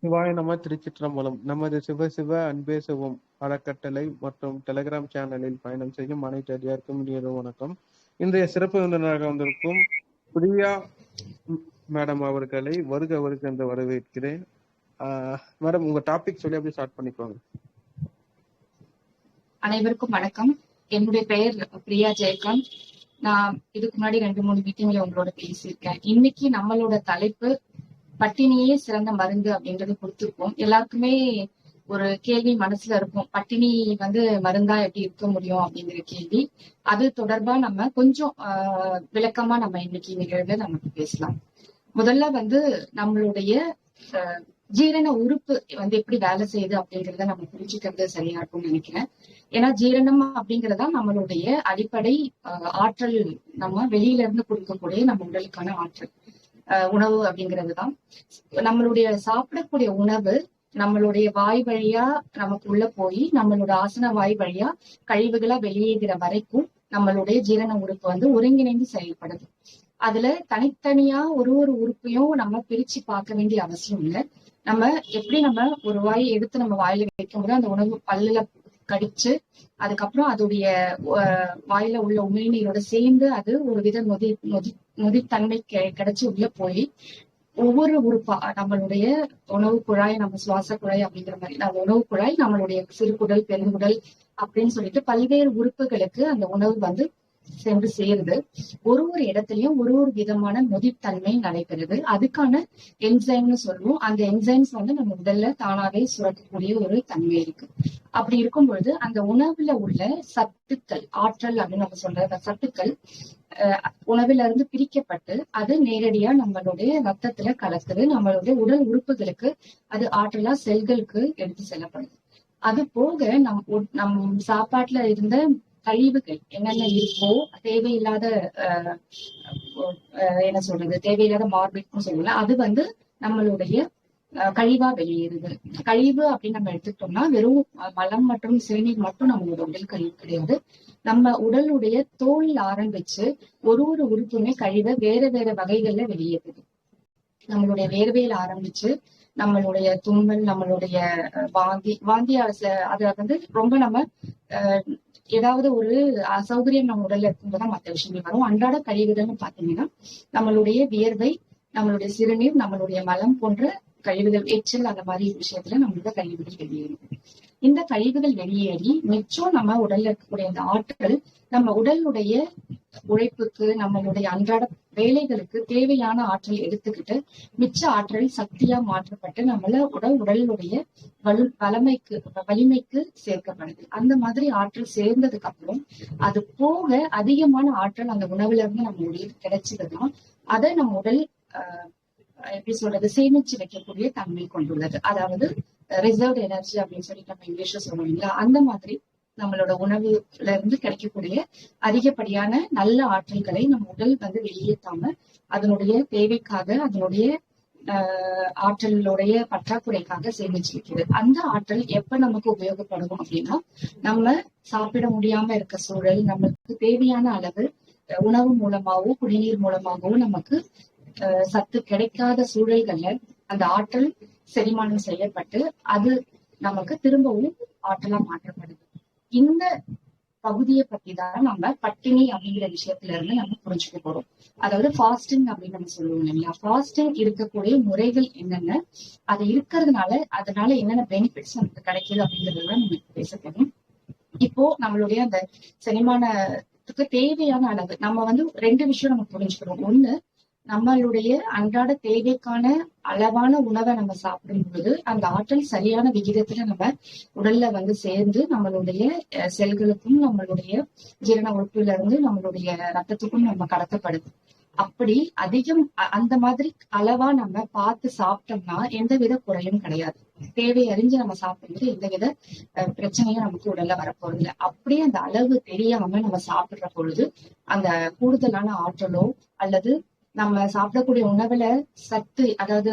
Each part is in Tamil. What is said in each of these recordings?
சிவாய நம திருச்சிற்றம்பலம். நமது சிவ சிவ அன்பே சிவம் அறக்கட்டளை மற்றும் டெலிகிராம் சேனலில் பயணம் செய்யும் அனைத்து அடியாருக்கும் இனியது வணக்கம். இன்றைய சிறப்பு விருந்தினராக வந்திருக்கும் பிரியா மேடம் அவர்களை வருக என்று வரவேற்கிறேன். மேடம், உங்க டாபிக் சொல்லி அப்படியே ஸ்டார்ட் பண்ணிக்கோங்க. அனைவருக்கும் வணக்கம். என்னுடைய பெயர் பிரியா ஜெயகாந்த். நான் இதுக்கு முன்னாடி 2-3 மீட்டிங்ல உங்களோட பேசியிருக்கேன். இன்னைக்கு நம்மளோட தலைப்பு பட்டினியே சிறந்த மருந்து அப்படின்றது கொடுத்திருக்கோம். எல்லாருக்குமே ஒரு கேள்வி மனசுல இருக்கும், பட்டினி மருந்தா எப்படி இருக்க முடியும் அப்படிங்கிற கேள்வி. அது தொடர்பா நம்ம கொஞ்சம் விளக்கமா நம்ம இன்னைக்கு நிகழ்வுல நமக்கு பேசலாம். முதல்ல நம்மளுடைய ஜீரண உறுப்பு எப்படி வேலை செய்யுது அப்படிங்கறத நம்ம புரிஞ்சுக்கிறது சரியா இருக்கும்னு நினைக்கிறேன். ஏன்னா ஜீரணம் அப்படிங்கறதா நம்மளுடைய அடிப்படை ஆற்றல். நம்ம வெளியில இருந்து கொடுக்கக்கூடிய நம்ம உடலுக்கான ஆற்றல் உணவு அப்படிங்கிறதுதான். நம்மளுடைய சாப்பிடக்கூடிய உணவு நம்மளுடைய வாய் வழியா நமக்கு உள்ள போய் நம்மளோட ஆசன வாய் வழியா கழிவுகளா வெளியேகிற வரைக்கும் நம்மளுடைய ஜீரண உறுப்பு ஒருங்கிணைந்து செயல்படுது. அதுல தனித்தனியா ஒரு உறுப்பையும் நம்ம பிரிச்சு பார்க்க வேண்டிய அவசியம் இல்லை. நம்ம எப்படி ஒரு வாயை எடுத்து நம்ம வாயில வைக்கும் போது அந்த உணவு பல்லுல கடிச்சு அதுக்கப்புறம் அதோடைய வாயில உள்ள உமிழ்நீரோட சேர்ந்து அது ஒரு வித நொதித்தன்மை கிடைச்சு உள்ள போய் ஒவ்வொரு உறுப்பா நம்மளுடைய உணவு குழாய், நம்ம சுவாச குழாய் அப்படிங்கிற மாதிரி நம்ம உணவு குழாய், நம்மளுடைய சிறுகுடல், பெருங்குடல் அப்படின்னு சொல்லிட்டு பல்வேறு உறுப்புகளுக்கு அந்த உணவு சென்று சேருது. ஒரு இடத்துலயும் ஒரு விதமான நொதித்தன்மை நடைபெறுது. அதுக்கான என்சைம்னு சொல்லுவோம். அந்த என்சைம்ஸ் நம்ம உடல்ல தானாவே சுரக்கக்கூடிய ஒரு தன்மை இருக்கு. அப்படி இருக்கும் பொழுது அந்த உணவுல உள்ள சத்துக்கள், ஆற்றல் அப்படின்னு நம்ம சொல்ற சத்துக்கள் உணவுல இருந்து பிரிக்கப்பட்டு அது நேரடியா நம்மளுடைய ரத்தத்துல கலக்குது. நம்மளுடைய உடல் உறுப்புகளுக்கு அது ஆற்றலா செல்களுக்கு எடுத்து செல்லப்படுது. அது போக நம் சாப்பாட்டுல இருந்த கழிவுகள் என்னென்ன இருக்கோ, தேவையில்லாத தேவையில்லாத மார்பிட்னு சொல்லல, அது நம்மளுடைய கழிவா வெளியேறுது. கழிவு அப்படின்னு நம்ம எடுத்துக்கிட்டோம்னா வெறும் மலம் மற்றும் சிறுநீர் மட்டும் நம்மளோட உடல் கழிவு கிடையாது. நம்ம உடலுடைய தோல் ஆரம்பிச்சு ஒரு உறுப்புமே கழிவை வேற வேற வகைகள்ல வெளியேறுது. நம்மளுடைய வேர்வையில ஆரம்பிச்சு நம்மளுடைய தும்மல், நம்மளுடைய வாந்தி அது ரொம்ப நம்ம ஏதாவது ஒரு அசௌகரியம் நம்ம உடல்ல இருக்கும்போதுதான் மற்ற விஷயங்கள் வரும். அன்றாட கழிவுகள்னு பாத்தீங்கன்னா நம்மளுடைய வியர்வை, நம்மளுடைய சிறுநீர், நம்மளுடைய மலம் போன்ற கழிவுகள், எச்சல், அந்த மாதிரி விஷயத்துல நம்மளோட கழிவுகள் வெளியேறும். இந்த கழிவுகள் வெளியேறி மிச்சம் நம்ம உடல்ல இருக்கக்கூடிய இந்த ஆற்றல் நம்ம உடலுடைய உழைப்புக்கு, நம்மளுடைய அன்றாட வேலைகளுக்கு தேவையான ஆற்றல் எடுத்துக்கிட்டு மிச்ச ஆற்றல் சக்தியா மாற்றப்பட்டு நம்மள உடலுடைய வலிமைக்கு சேர்க்கப்படுது. அந்த மாதிரி ஆற்றல் சேர்ந்ததுக்கு அப்புறம் அது போக அதிகமான ஆற்றல் அந்த உணவுல இருந்து நம்ம உடலுக்கு கிடைச்சதுதான் அதை நம்ம உடல் சேமிச்சு வைக்கக்கூடிய தன்மை கொண்டுள்ளது. அதாவது ரிசர்வ் எனர்ஜி அப்படின்னு சொல்லிட்டு நம்ம இங்கிலீஷ்ல சொல்லுவோம் இல்லையா, அந்த மாதிரி நம்மளோட உணவுல இருந்து கிடைக்கக்கூடிய அதிகப்படியான நல்ல ஆற்றல்களை நம்ம உடல் வெளியேற்றாம அதனுடைய தேவைக்காக, அதனுடைய ஆற்றலுடைய பற்றாக்குறைக்காக சேமிச்சு வைக்கிறது. அந்த ஆற்றல் எப்ப நமக்கு உபயோகப்படும் அப்படின்னா, நம்ம சாப்பிட முடியாம இருக்க சூழல், நமக்கு தேவையான அளவு உணவு மூலமாகவோ குடிநீர் மூலமாகவோ நமக்கு சத்து கிடைக்காத சூழல்கள்ல அந்த ஆற்றல் செரிமானம் செய்யப்பட்டு அது நமக்கு திரும்பவும் ஆற்றலா மாற்றப்படுது. இந்த பகுதியை பத்தி தான் நம்ம பட்டினி அப்படிங்கிற விஷயத்துல இருந்து நம்ம புரிஞ்சுக்க போறோம். அதாவது ஃபாஸ்டிங் அப்படின்னு நம்ம சொல்லுவோம் இல்லையா, ஃபாஸ்டிங் இருக்கக்கூடிய முறைகள் என்னென்ன, அது இருக்கிறதுனால அதனால என்னென்ன பெனிஃபிட்ஸ் நமக்கு கிடைக்குது அப்படிங்கறத நம்ம பேச போறோம். இப்போ நம்மளுடைய அந்த செரிமானத்துக்கு தேவையான அளவு நம்ம 2 விஷயம் நம்ம புரிஞ்சுக்கிறோம். ஒண்ணு, நம்மளுடைய அன்றாட தேவைக்கான அளவான உணவை நம்ம சாப்பிடும்போது அந்த ஆற்றல் சரியான விகிதத்துல நம்ம உடல்ல சேர்ந்து நம்மளுடைய செல்களுக்கும் நம்மளுடைய ஜீரண உறுப்புல இருந்து நம்மளுடைய ரத்தத்துக்கும் நம்ம கடத்தப்படுது. அப்படி அதிகம் அந்த மாதிரி அளவா நம்ம பார்த்து சாப்பிட்டோம்னா எந்தவித குறையும் கிடையாது. தேவை அறிஞ்சு நம்ம சாப்பிடும்போது எந்தவித பிரச்சனையும் நமக்கு உடல்ல வரப்போறது இல்லை. அப்படியே அந்த அளவு தெரியாம நம்ம சாப்பிடுற பொழுது அந்த கூடுதலான ஆற்றலோ அல்லது நம்ம சாப்பிடக்கூடிய உணவுல சத்து, அதாவது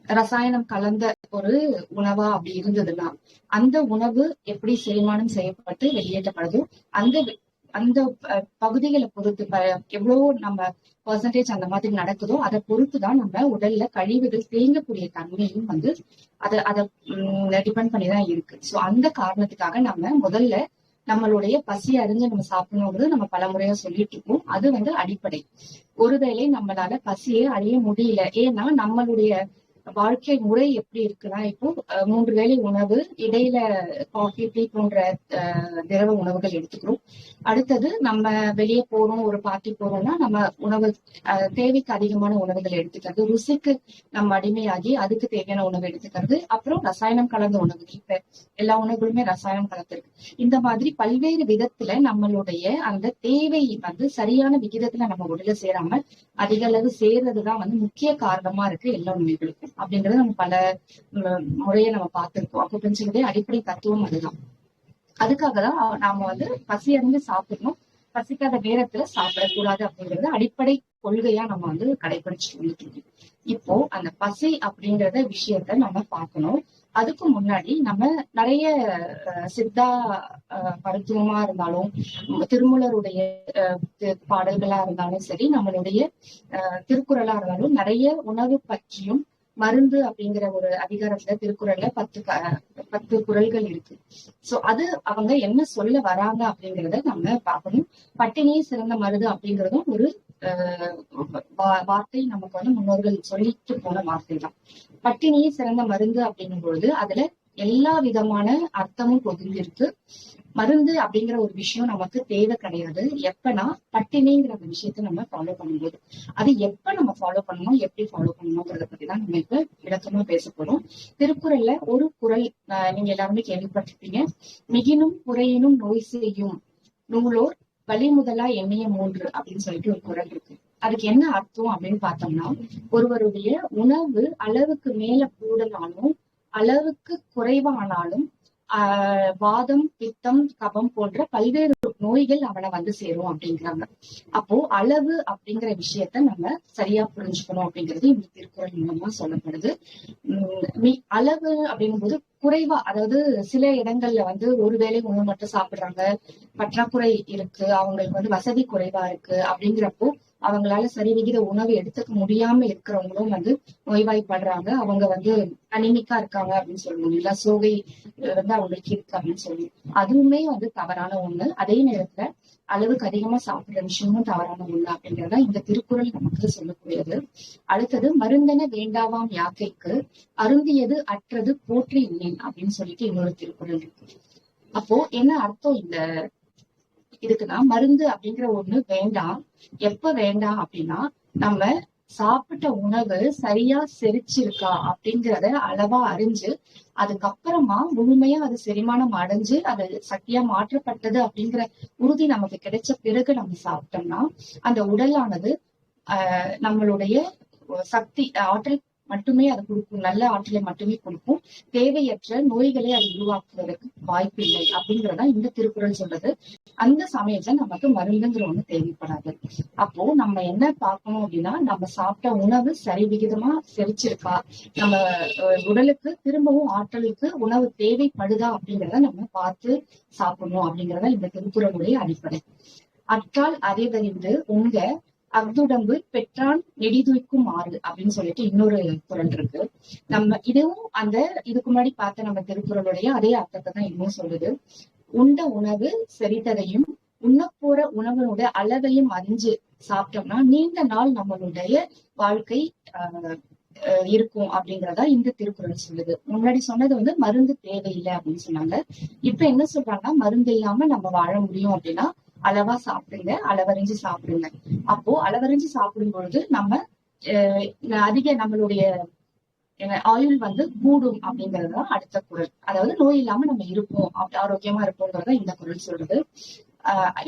ரசாயனம் கலந்த ஒரு உணவா அப்படி இருந்ததுன்னா அந்த உணவு எப்படி செரிமானம் செய்யப்பட்டு வெளியேற்றப்படுதோ அந்த அந்த பகுதிகளை பொறுத்து எவ்வளவு நம்ம பெர்சன்டேஜ் அந்த மாதிரி நடக்குதோ அதை பொறுத்துதான் நம்ம உடல்ல கழிவுகள் தேங்கக்கூடிய தன்மையும் வந்து அதை டிபெண்ட் பண்ணிதான் இருக்கு. சோ அந்த காரணத்துக்காக நம்ம முதல்ல நம்மளுடைய பசி அறிஞ்சு நம்ம சாப்பிடணுங்கிறது நம்ம பல முறையா சொல்லிட்டு இருக்கோம். அது வந்து அடிப்படை. ஒருவேளை நம்மளால பசியே அறிய முடியல, ஏன்னா நம்மளுடைய வாழ்க்கை முறை எப்படி இருக்குன்னா, இப்போ 3 வேளை உணவு, இடையில காஃபி, டீ போன்ற திரவ உணவுகள் எடுத்துக்கிறோம். அடுத்தது நம்ம வெளியே போறோம், ஒரு பார்ட்டி போறோம்னா நம்ம உணவு தேவைக்கு அதிகமான உணவுகள் எடுத்துக்கிறது, ருசிக்கு நம்ம அடிமையாகி அதுக்கு தேவையான உணவு எடுத்துக்கிறது, அப்புறம் ரசாயனம் கலந்த உணவுகள். இப்ப எல்லா உணவுகளுமே ரசாயனம் கலந்துருக்கு. இந்த மாதிரி பல்வேறு விதத்துல நம்மளுடைய அந்த தேவை வந்து சரியான விகிதத்துல நம்ம உடல சேராம அதிக அளவு சேர்றதுதான் வந்து முக்கிய காரணமா இருக்கு எல்லா நோய்களுக்கும் அப்படிங்கறத நம்ம பல முறையை நம்ம பார்த்திருக்கோம். அக்குபஞ்சருடைய அடிப்படை தத்துவம் அதுதான். அதுக்காகதான் நாம வந்து பசி அறிந்து சாப்பிடணும், பசிக்காத நேரத்துல சாப்பிடக்கூடாது அப்படிங்கறது அடிப்படை கொள்கையா நம்ம வந்து கடைபிடிச்சிட்டு வந்துட்டு இருக்கோம். இப்போ அந்த பசி அப்படிங்கறத விஷயத்த நம்ம பார்க்கணும். அதுக்கு முன்னாடி நம்ம நிறைய சித்தா மருத்துவமா இருந்தாலும், திருமூலருடைய பாடல்களா இருந்தாலும் சரி, நம்மளுடைய திருக்குறளா இருந்தாலும் நிறைய உணவு பற்றியும் மருந்து அப்படிங்கிற ஒரு அதிகாரத்துல திருக்குறள்ல 10 குறள்கள் இருக்கு. சோ அது அவங்க என்ன சொல்ல வராங்க அப்படிங்கறத நம்ம பார்க்கணும். பட்டினியே சிறந்த மருந்து அப்படிங்கறதும் ஒரு வார்த்தை நமக்கு வந்து முன்னோர்கள் சொல்லிட்டு போன வார்த்தை தான். பட்டினியே சிறந்த மருந்து அப்படிங்கும் பொழுது அதுல எல்லா விதமான அர்த்தமும் பொதிந்திருக்கு. மருந்து அப்படிங்கிற ஒரு விஷயம் நமக்கு தேவை கிடையாது எப்பனா பட்டினிங்கிற அந்த விஷயத்த நம்ம ஃபாலோ பண்ணும்போது. அது எப்ப நம்ம ஃபாலோ பண்ணணும், எப்படி ஃபாலோ பண்ணணும்ன்றத பத்திதான் நம்ம இப்ப விளக்கமா பேச போறோம். திருக்குறள்ல ஒரு குறள் நீங்க எல்லாருமே கேள்விப்பட்டிருப்பீங்க. மிகினும் குறையினும் நோய் செய்யும் நூலோர் வழி முதலா எண்ணிய 3 அப்படின்னு சொல்லிட்டு ஒரு குறள் இருக்கு. அதுக்கு என்ன அர்த்தம் அப்படின்னு பார்த்தோம்னா, ஒருவருடைய உணவு அளவுக்கு மேல கூடனாலும் அளவுக்கு குறைவானாலும் வாதம், பித்தம், கபம் போன்ற பல்வேறு நோய்கள் அவனை வந்து சேரும் அப்படிங்கிறாங்க. அப்போ அளவு அப்படிங்கிற விஷயத்த நம்ம சரியா புரிஞ்சுக்கணும் அப்படிங்கிறது இந்த திருக்குறள் மூலமா சொல்லப்படுது. அளவு அப்படிங்கும் போது குறைவா, அதாவது சில இடங்கள்ல வந்து ஒருவேளை உணவு மட்டும் சாப்பிடுறாங்க, பற்றாக்குறை இருக்கு, அவங்களுக்கு வந்து வசதி குறைவா இருக்கு அப்படிங்கிறப்போ அவங்களால சரிவிகித உணவு எடுத்துக்க முடியாம இருக்கிறவங்களும் வந்து நோய்வாய்ப்படுறாங்க. அவங்க வந்து அனிமிக்கா இருக்காங்க அப்படின்னு சொல்லணும், இல்ல சோகை வந்து அவங்களுக்கு இருக்கு அப்படின்னு சொல்லி அதுவுமே வந்து தவறான ஒண்ணு. அதே நேரத்துல அளவுக்கு அதிகமா சாப்பிடுற விஷயமும் தவறான ஒண்ணு அப்படிங்கறத இந்த திருக்குறள் நமக்கு சொல்லக்கூடியது. அடுத்தது மருந்தென வேண்டாவாம் யாக்கைக்கு அருந்தியது அற்றது போற்றி இல்லேன் அப்படின்னு சொல்லிட்டு இன்னொரு திருக்குறள் இருக்கு. அப்போ என்ன அர்த்தம் இந்த இதுக்குன்னா, மருந்து அப்படிங்கிற ஒண்ணு வேண்டாம். எப்ப வேண்டாம் அப்படின்னா, நம்ம சாப்பிட்ட உணவு சரியா செரிச்சிருக்கா அப்படிங்கிறத அளவா அறிஞ்சு அதுக்கப்புறமா முழுமையா அது செரிமானம் அடைஞ்சு அது சக்தியா மாற்றப்பட்டது அப்படிங்கிற உறுதி நமக்கு கிடைச்ச பிறகு நம்ம சாப்பிட்டோம்னா அந்த உடலானது நம்மளுடைய சக்தி ஆற்றல் மட்டுமே அது கொடுக்கும், நல்ல ஆற்றலை மட்டுமே கொடுக்கும். தேவையற்ற நோய்களை அது உருவாக்குவதற்கு வாய்ப்பு இல்லை அப்படிங்கறதா இந்த திருக்குறள் சொல்றது. அந்த சமயத்துல நமக்கு மருந்துங்கிற ஒண்ணு தேவைப்படாது. அப்போ நம்ம என்ன பார்க்கணும் அப்படின்னா, நம்ம சாப்பிட்ட உணவு சரி விகிதமா செரிச்சிருக்கா, நம்ம உடலுக்கு திரும்பவும் ஆற்றலுக்கு உணவு தேவைப்படுதா அப்படிங்கிறத நம்ம பார்த்து சாப்பிடணும் அப்படிங்கறத இந்த திருக்குறளுடைய அடிப்படை. அற்றால் அறிவறிந்து உங்க அஃதுடம்பு பெற்றான் நெடிதுய்க்கும் ஆறு அப்படின்னு சொல்லிட்டு இன்னொரு குறள் இருக்கு. நம்ம இதுவும் அந்த இதுக்கு முன்னாடி பார்த்த நம்ம திருக்குறளுடைய அதே அர்த்தத்தை தான் இன்னும் சொல்லுது. உண்ட உணவு செரித்ததையும் உண்ணப்போற உணவனுடைய அளவையும் அறிஞ்சு சாப்பிட்டோம்னா நீண்ட நாள் நம்மளுடைய வாழ்க்கை இருக்கும் அப்படிங்கறதா இந்த திருக்குறள் சொல்லுது. முன்னாடி சொன்னது வந்து மருந்து தேவையில்லை அப்படின்னு சொன்னாங்க. இப்ப என்ன சொல்றாங்கன்னா, மருந்து இல்லாம நம்ம வாழ முடியும் அப்படின்னா அளவா சாப்பிடுங்க, அளவறிஞ்சு சாப்பிடுங்க. அப்போ அளவறிஞ்சு சாப்பிடும் பொழுது நம்ம அதிக நம்மளுடைய ஆயுள் வந்து கூடும் அப்படிங்கறதுதான் அடுத்த குறள். அதாவது நோய் இல்லாம நம்ம இருப்போம், ஆரோக்கியமா இருப்போங்கிறத இந்த குறள் சொல்றது.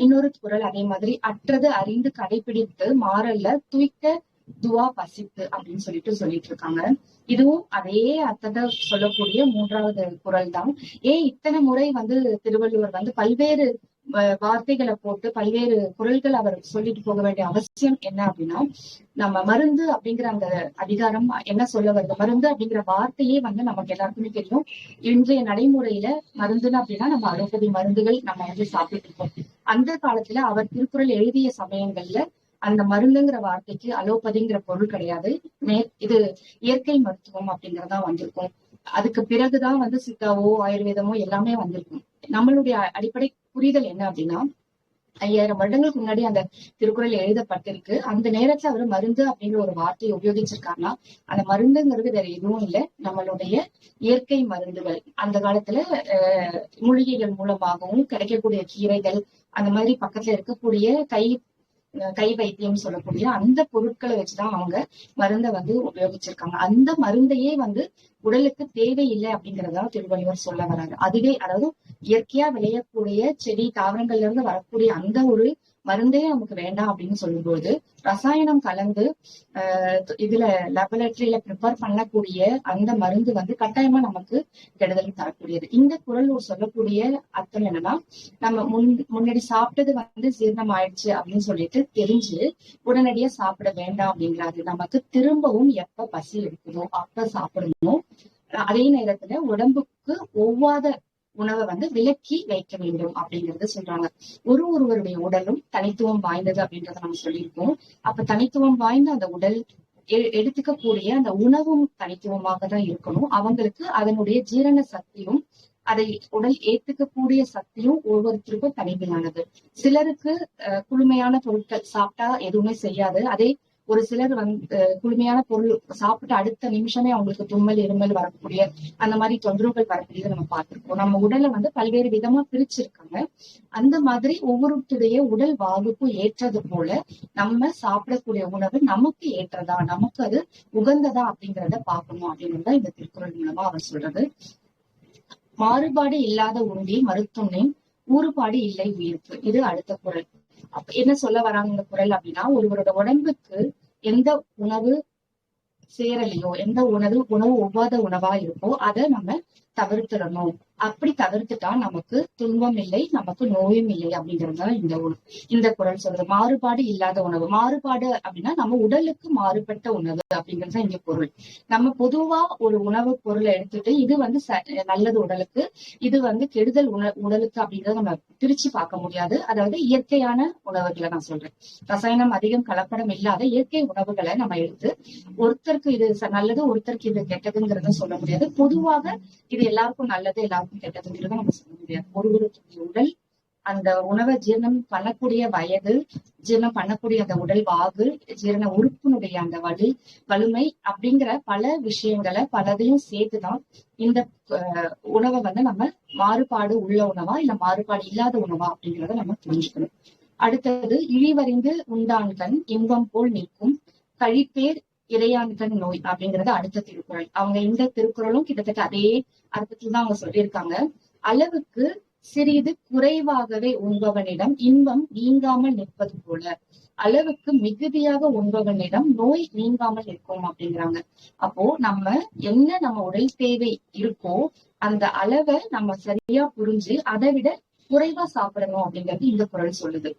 இன்னொரு குறள் அதே மாதிரி, அற்றது அறிந்து கடைபிடித்து மாறல்ல துய்க்க துவா பசித்து அப்படின்னு சொல்லிட்டு இருக்காங்க. இதுவும் அதே அர்த்தத்தை சொல்லக்கூடிய மூன்றாவது குறள் தான். ஏன் இத்தனை முறை திருவள்ளுவர் பல்வேறு வார்த்தைகளை போட்டு பல்வேறு குறள்கள் அவர் சொல்லிட்டு போக வேண்டிய அவசியம் என்ன அப்படின்னா, நம்ம மருந்து அப்படிங்கிற அந்த அதிகாரம் என்ன சொல்ல வருது, மருந்து அப்படிங்கிற வார்த்தையே நமக்கு எல்லாருக்குமே தெரியும். இன்றைய நடைமுறையில மருந்துன்னு அப்படின்னா நம்ம அலோபதி மருந்துகள் நம்ம சாப்பிட்டு இருக்கோம். அந்த காலத்துல அவர் திருக்குறள் எழுதிய சமயங்கள்ல அந்த மருந்துங்கிற வார்த்தைக்கு அலோபதிங்கிற பொருள் கிடையாது. இது இயற்கை மருத்துவம் அப்படிங்கறதா வந்திருக்கும். அதுக்கு பிறகுதான் சித்தாவோ ஆயுர்வேதமோ எல்லாமே வந்திருக்கும். நம்மளுடைய அடிப்படை புரிதல் என்ன அப்படின்னா, 5000 வருடங்களுக்கு முன்னாடி அந்த திருக்குறள் எழுதப்பட்டிருக்கு. அந்த நேரத்துல அவர் மருந்து அப்படிங்கிற ஒரு வார்த்தையை உபயோகிச்சிருக்காருன்னா, அந்த மருந்துங்கிறது வேற எதுவும் இல்லை, நம்மளுடைய இயற்கை மருந்துகள். அந்த காலத்துல மூலிகைகள் மூலமாகவும் கிடைக்கக்கூடிய கீரைகள், அந்த மாதிரி பக்கத்துல இருக்கக்கூடிய கை வைத்தியம் சொல்லக்கூடிய அந்த பொருட்களை வச்சுதான் அவங்க மருந்தை உபயோகிச்சிருக்காங்க. அந்த மருந்தையே உடலுக்கு தேவையில்லை அப்படிங்கறதா திருவள்ளுவர் சொல்ல வராரு. அதுவே அதாவது இயற்கையா விளையக்கூடிய செடி தாவரங்கள்ல இருந்து வரக்கூடிய அந்த ஒரு மருந்தே நமக்கு வேண்டாம் அப்படின்னு சொல்லும்போது, ரசாயனம் கலந்து இதுல லெபரட்டரியில ப்ரிப்பேர் பண்ணக்கூடிய அந்த மருந்து கட்டாயமா நமக்கு கெடுதல் தரக்கூடியது. இந்த குறள் சொல்லக்கூடிய அர்த்தம் என்னன்னா, நம்ம முன்னாடி சாப்பிட்டது ஜீரணம் ஆயிடுச்சு அப்படின்னு சொல்லிட்டு தெரிஞ்சு உடனடியா சாப்பிட வேண்டாம் அப்படிங்கிறாரு. நமக்கு திரும்பவும் எப்ப பசி எடுக்குதோ அப்ப சாப்பிடணும். அதே நேரத்துல உடம்புக்கு ஒவ்வாத உணவை விலக்கி வைக்க வேண்டும் அப்படிங்கறத சொல்றாங்க. ஒருவருடைய உடலும் தனித்துவம் வாய்ந்தது அப்படின்றத நம்ம சொல்லியிருக்கோம். அப்ப தனித்துவம் வாய்ந்த அந்த உடல் எடுத்துக்கக்கூடிய அந்த உணவும் தனித்துவமாக தான் இருக்கணும். அவங்களுக்கு அதனுடைய ஜீரண சக்தியும் அதை உடல் ஏத்துக்கக்கூடிய சக்தியும் ஒவ்வொருத்தருக்கும் தனிமையானது. சிலருக்கு குளுமையான பொருட்கள் சாப்பிட்டா எதுவுமே செய்யாது. அதே ஒரு சிலர் குளுமையான பொருள் சாப்பிட்டு அடுத்த நிமிஷமே அவங்களுக்கு தும்மல் இருமல் வரக்கூடிய அந்த மாதிரி தொந்தரவுகள் வரக்கூடியதை நம்ம பார்த்திருக்கோம். நம்ம உடலை பல்வேறு விதமா பிரிச்சிருக்காங்க. அந்த மாதிரி ஒவ்வொருத்தருடைய உடல் வாகுக்கும் ஏற்றது போல நம்ம சாப்பிடக்கூடிய உணவு நமக்கு ஏற்றதா, நமக்கு அது உகந்ததா அப்படிங்கிறத பார்க்கணும் அப்படிங்கிறத இந்த திருக்குறள் மூலமா அவர் சொல்றது. மாறுபாடு இல்லாத உண்டி மருத்துவனின் ஊறுபாடு இல்லை உயிர்ப்பு. இது அடுத்த குறள். அப்ப என்ன சொல்ல வராங்க இந்த குறள் அப்படின்னா, ஒருவரோட உடம்புக்கு எந்த உணவு சேரலையோ, எந்த உணவு ஒவ்வாத உணவா இருக்கோ அதை நம்ம தவிர்த்திடணும். அப்படி தவிர்த்துட்டா நமக்கு துன்பம் இல்லை, நமக்கு நோயும் இல்லை அப்படிங்கறதுதான் இந்த குறள் சொல்றது. மாறுபாடு இல்லாத உணவு. மாறுபாடு அப்படின்னா நம்ம உடலுக்கு மாறுபட்ட உணவு அப்படிங்கிறது இங்க பொருள். நம்ம பொதுவா ஒரு உணவு பொருளை எடுத்துட்டு இது நல்லது உடலுக்கு, இது கெடுதல் உடலுக்கு அப்படிங்கறத நம்ம பிரிச்சு பார்க்க முடியாது. அதாவது இயற்கையான உணவுகளை நான் சொல்றேன். ரசாயனம் அதிகம் கலப்படம் இல்லாத இயற்கை உணவுகளை நம்ம எடுத்து ஒருத்தருக்கு இது நல்லது, ஒருத்தருக்கு இது கெட்டதுங்கிறத சொல்ல முடியாது. பொதுவாக இது எல்லாருக்கும் நல்லது, எல்லாருக்கும் கெட்டதுங்கிறத நம்ம சொல்ல முடியாது. ஒருவருடைய உடல் அந்த உணவை ஜீரணம் பண்ணக்கூடிய வயது, ஜீரணம் பண்ணக்கூடிய அந்த உடல் வாகு, ஜீரண உறுப்பினுடைய அந்த வலிமை அப்படிங்கிற பல விஷயங்களை பலதையும் சேர்த்துதான் இந்த உணவை நம்ம மாறுபாடு உள்ள உணவா இல்ல மாறுபாடு இல்லாத உணவா அப்படிங்கிறத நம்ம புரிஞ்சுக்கணும். அடுத்தது, இழிவறிந்து உண்டான்கண் இன்பம் போல் நிற்கும் கழிப்பேர் இறையான்கண் நோய் அப்படிங்கறது அடுத்த திருக்குறள். அவங்க இந்த திருக்குறளும் கிட்டத்தட்ட அதே அர்த்தத்துல தான் அவங்க சொல்லியிருக்காங்க. அளவுக்கு சிறிது குறைவாகவே உண்பவனிடம் இன்பம் நீங்காமல் நிற்பது போல அளவுக்கு மிகுதியாக உண்பவனிடம் நோய் நீங்காமல் இருக்கும் அப்படிங்கிறாங்க. அப்போ நம்ம உடல் தேவை இருக்கோ அந்த அளவை நம்ம சரியா புரிஞ்சு அதை விட குறைவா சாப்பிடணும் அப்படிங்கிறது இந்த குறள் சொல்லுது.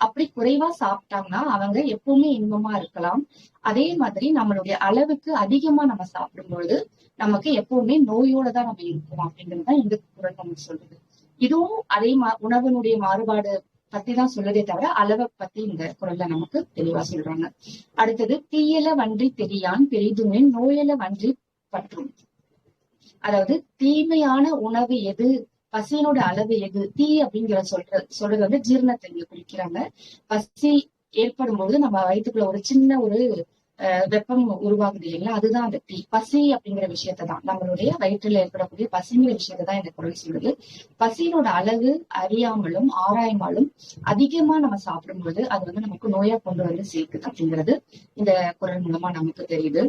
அப்படி குறைவா சாப்பிட்டாங்கன்னா அவங்க எப்பவுமே இன்பமா இருக்கலாம். அதே மாதிரி நம்மளுடைய அளவுக்கு அதிகமா நம்ம சாப்பிடும்பொழுது நமக்கு எப்பவுமே நோயோட தான் நம்ம இருப்போம் அப்படிங்கிறதுதான் இந்த குறள் நமக்கு சொல்லுது. இதுவும் அதே உணவினுடைய மாறுபாடு பத்தி தான் சொல்லுதே தவிர அளவை பத்தி இந்த குறள்ல நமக்கு தெளிவா சொல்றாங்க. அடுத்தது, தீயல வன்றி தெரியான் பெரிதுமின் நோயல வன்றி பற்றும். அதாவது தீமையான உணவு எது, பசியினோட அளவு எது, தீ அப்படிங்கிற சொல்றது ஜீரணத்தை குறிக்கிறாங்க. பசி ஏற்படும் போது நம்ம வயிற்றுக்குள்ள ஒரு சின்ன ஒரு வெப்பம் உருவாகுது இல்லைங்களா, அதுதான் அந்த தீ. பசி அப்படிங்கிற விஷயத்தான், நம்மளுடைய வயிற்றுல ஏற்படக்கூடிய பசிங்கிற விஷயத்தான் இந்த குறள் சொல்லுது. பசியினோட அளவு அறியாமலும் ஆராயாமலும் அதிகமா நம்ம சாப்பிடும்போது அது நமக்கு நோயா கொண்டு சேர்க்குது அப்படிங்கிறது இந்த குறள் மூலமா நமக்கு தெரியுது.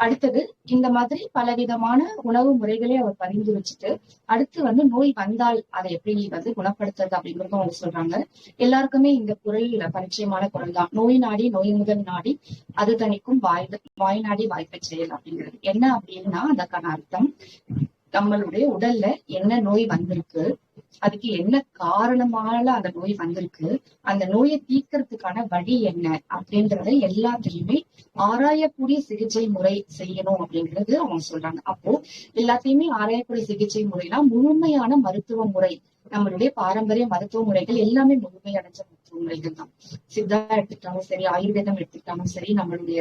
அடுத்தது, இந்த மாதிரி பலவிதமான உணவு முறைகளே அவர் பரிந்து வச்சுட்டு அடுத்து நோய் வந்தால் அதை எப்படி குணப்படுத்துறது அப்படிங்கறதும் அவங்க சொல்றாங்க. எல்லாருக்குமே இந்த குறள் பரிச்சயமான குறள் தான். நோய் நாடி நோய் முதல் நாடி அது தணிக்கும் யாவருக்கும் வாய்நாடி வாய்ப்பை செயல் அப்படிங்கிறது என்ன அப்படின்னா, அதற்கான அர்த்தம் நம்மளுடைய உடல்ல என்ன நோய் வந்திருக்கு, அதுக்கு என்ன காரணமால அந்த நோய் வந்திருக்கு, அந்த நோயை தீர்க்கறதுக்கான வழி என்ன அப்படின்றத எல்லாத்தையுமே ஆராயக்கூடிய சிகிச்சை முறை செய்யணும் அப்படிங்கிறது அவங்க சொல்றாங்க. அப்போ எல்லாத்தையுமே ஆராயக்கூடிய சிகிச்சை முறைனா முழுமையான மருத்துவ முறை, நம்மளுடைய பாரம்பரிய மருத்துவ முறைகள் எல்லாமே முழுமையடைஞ்ச மருத்துவ முறைகள் தான். சித்தா எடுத்துக்கிட்டாலும் சரி, ஆயுர்வேதம் எடுத்துக்கிட்டாலும் சரி, நம்மளுடைய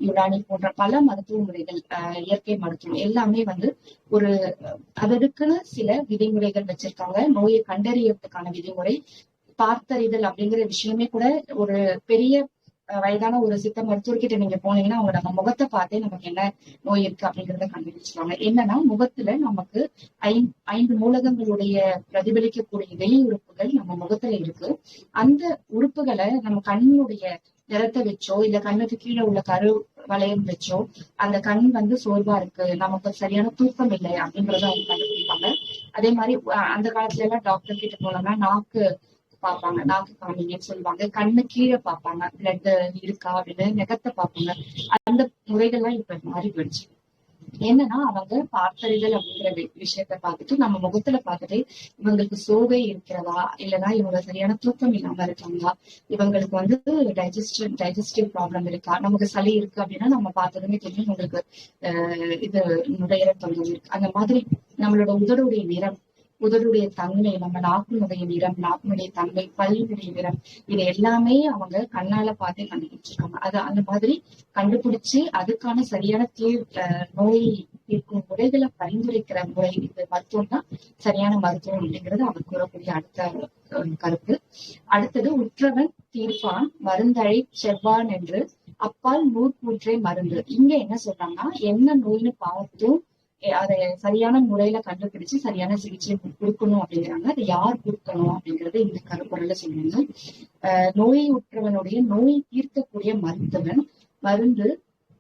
யுனானி போன்ற பல மருத்துவ முறைகள், இயற்கை மருத்துவம் எல்லாமே ஒரு அதற்குன்னு சில விதிமுறைகள் வச்சிருக்காங்க. நோயை கண்டறியறதுக்கான விதிமுறை, பார்த்தறிதல் அப்படிங்கிற விஷயமே கூட ஒரு பெரிய வயதான ஒரு சித்த மருத்துவர்கிட்ட நீங்க போனீங்கன்னா அவங்க நம்ம முகத்தை பார்த்தே நமக்கு என்ன நோய் இருக்கு அப்படிங்கிறத கண்டுபிடிச்சிருவாங்க. என்னன்னா, முகத்துல நமக்கு 5 மூலகங்களுடைய பிரதிபலிக்கக்கூடிய வெளி உறுப்புகள் நம்ம முகத்துல இருக்கு. அந்த உறுப்புகளை நம்ம கண்ணுடைய நிறத்தை வச்சோ இல்ல கண்ணுக்கு கீழே உள்ள கரு வளையம் வச்சோ அந்த கண் சோர்வா இருக்கு, நமக்கு சரியான தூக்கம் இல்லை அப்படிங்கறத அவங்க கண்டுபிடிப்பாங்க. அதே மாதிரி அந்த காலத்துல எல்லாம் டாக்டர் கிட்ட போனோம்னா நாக்கு பாப்பாங்க, நாக்கு காமிங்கன்னு சொல்லுவாங்க. கண்ணு கீழே பாப்பாங்க, பிளட் இருக்கா அப்படின்னு, நெகத்தை பாப்பாங்க. அந்த முறைகள்லாம் இப்ப மாறி போயிடுச்சு. என்னன்னா, அவங்க பார்த்தறிதல் அப்படிங்கிற விஷயத்த பார்த்துட்டு நம்ம முகத்துல பார்த்துட்டு இவங்களுக்கு சோகை இருக்கிறதா, இல்லைன்னா இவங்க சரியான தூக்கம் இல்லாம இருக்காங்களா, இவங்களுக்கு டைஜஸ்டிவ் ப்ராப்ளம் இருக்கா, நமக்கு சளி இருக்கு அப்படின்னா நம்ம பார்த்ததுமே தெரியும் இவங்களுக்கு இது நுரையீரல் தொந்தரவு இருக்கு. அந்த மாதிரி நம்மளோட உதடுடைய நிறம், உதடுடைய தன்மை, நம்ம நாக்கினுடைய நிறம், நாக்கினுடைய தன்மை, பல்லுடைய நிறம், இது எல்லாமே அவங்க கண்ணால பார்த்தே கண்டுபிடிச்சிருக்காங்க. அது அந்த மாதிரி கண்டுபிடிச்சு அதுக்கான சரியான நோய் தீர்க்கும் முறைகளை பரிந்துரைக்கிற முறை இது மருத்துவம் தான் சரியான மருத்துவம் அப்படிங்கிறது அவர் கூறக்கூடிய அடுத்த கருத்து. அடுத்தது, உற்றவன் தீர்ப்பான் மருந்தழை செவ்வான் என்று அப்பால் நூற்கூற்றே மருந்து. இங்க என்ன சொல்றாங்கன்னா, என்ன நோய்னு பார்த்தும் அதை சரியான முறையில கண்டுபிடிச்சு சரியான சிகிச்சை கொடுக்கணும் அப்படிங்கிறாங்க. அதை யார் கொடுக்கணும் அப்படிங்கறது இந்த கருப்பொருள்ல சொல்லுவாங்க. நோய் உற்றவனுடைய நோய் தீர்க்கக்கூடிய மருத்துவன்,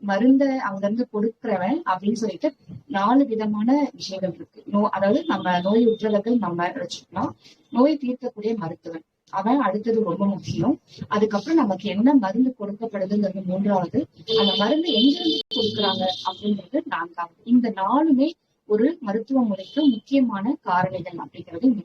மருந்த அங்கிருந்து கொடுக்கிறவன் அப்படின்னு சொல்லிட்டு 4 விதமான விஷயங்கள் இருக்கு. அதாவது நம்ம நோய் உற்றவர்கள் நம்ம வச்சுக்கலாம், நோய் தீர்க்கக்கூடிய மருத்துவன் அவன் அடுத்தது ரொம்ப முக்கியம். அதுக்கப்புறம் நமக்கு என்ன மருந்து கொடுக்கப்படுதுங்கிறது 3வது, அந்த மருந்து எங்கிருந்து கொடுக்குறாங்க அப்படிங்கிறது 4வது. இந்த 4மே ஒரு மருத்துவ முறைக்கு முக்கியமான காரணிகள் அப்படிங்கிறது இந்த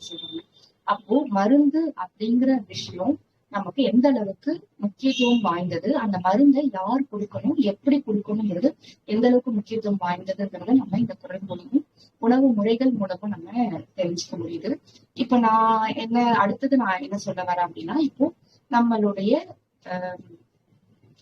சொல்றாங்க. அப்போ மருந்து அப்படிங்கிற விஷயம் நமக்கு எந்த அளவுக்கு முக்கியத்துவம் வாய்ந்தது, அந்த மருந்தை யார் கொடுக்கணும், எப்படி கொடுக்கணுங்கிறது எந்த அளவுக்கு முக்கியத்துவம் வாய்ந்ததுங்கிறத நம்ம இந்த குரல் மூலமும் உணவு முறைகள் மூலமும் நம்ம தெரிஞ்சுக்க முடியுது. இப்ப அடுத்தது நான் என்ன சொல்ல வரேன் அப்படின்னா, இப்போ நம்மளுடைய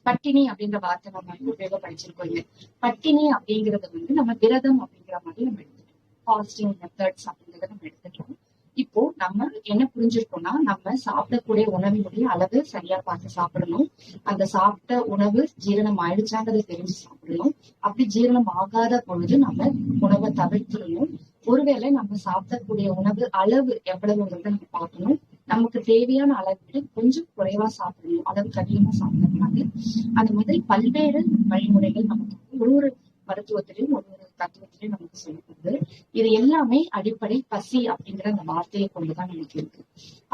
பட்டினி அப்படின்ற வார்த்தை நம்ம உபயோகப்படுத்திருக்கோம். பட்டினி அப்படிங்கிறது நம்ம விரதம் அப்படிங்கிற மாதிரி நம்ம எடுத்துக்கணும், ஃபாஸ்டிங் மெத்தட்ஸ் அப்படிங்கிறத நம்ம எடுத்துக்கலாம். இப்போ நம்ம என்ன புரிஞ்சிருக்கோம்னா, நம்ம சாப்பிடக்கூடிய உணவினுடைய அளவு சரியா பார்த்து சாப்பிடணும். அந்த சாப்பிட்ட உணவு ஜீரணம் ஆயிடுச்சாங்கிறத தெரிஞ்சு சாப்பிடணும். அப்படி ஜீரணம் ஆகாத பொழுது நம்ம உணவை தவிர்த்துடணும். ஒருவேளை நம்ம சாப்பிடக்கூடிய உணவு அளவு எவ்வளவுங்கிறத நம்ம பார்க்கணும். நமக்கு தேவையான அளவு விட கொஞ்சம் குறைவா சாப்பிடணும், அளவுக்கு அதிகமா சாப்பிடக்கூடாது. அந்த மாதிரி பல்வேறு வழிமுறைகள் நமக்கு ஒரு மருத்துவத்திலையும் ஒரு தத்துவத்திலையும் நமக்கு சொல்லப்படுது. இது எல்லாமே அடிப்படை பசி அப்படிங்கிற அந்த வார்த்தையை கொண்டுதான் நமக்கு இருக்கு.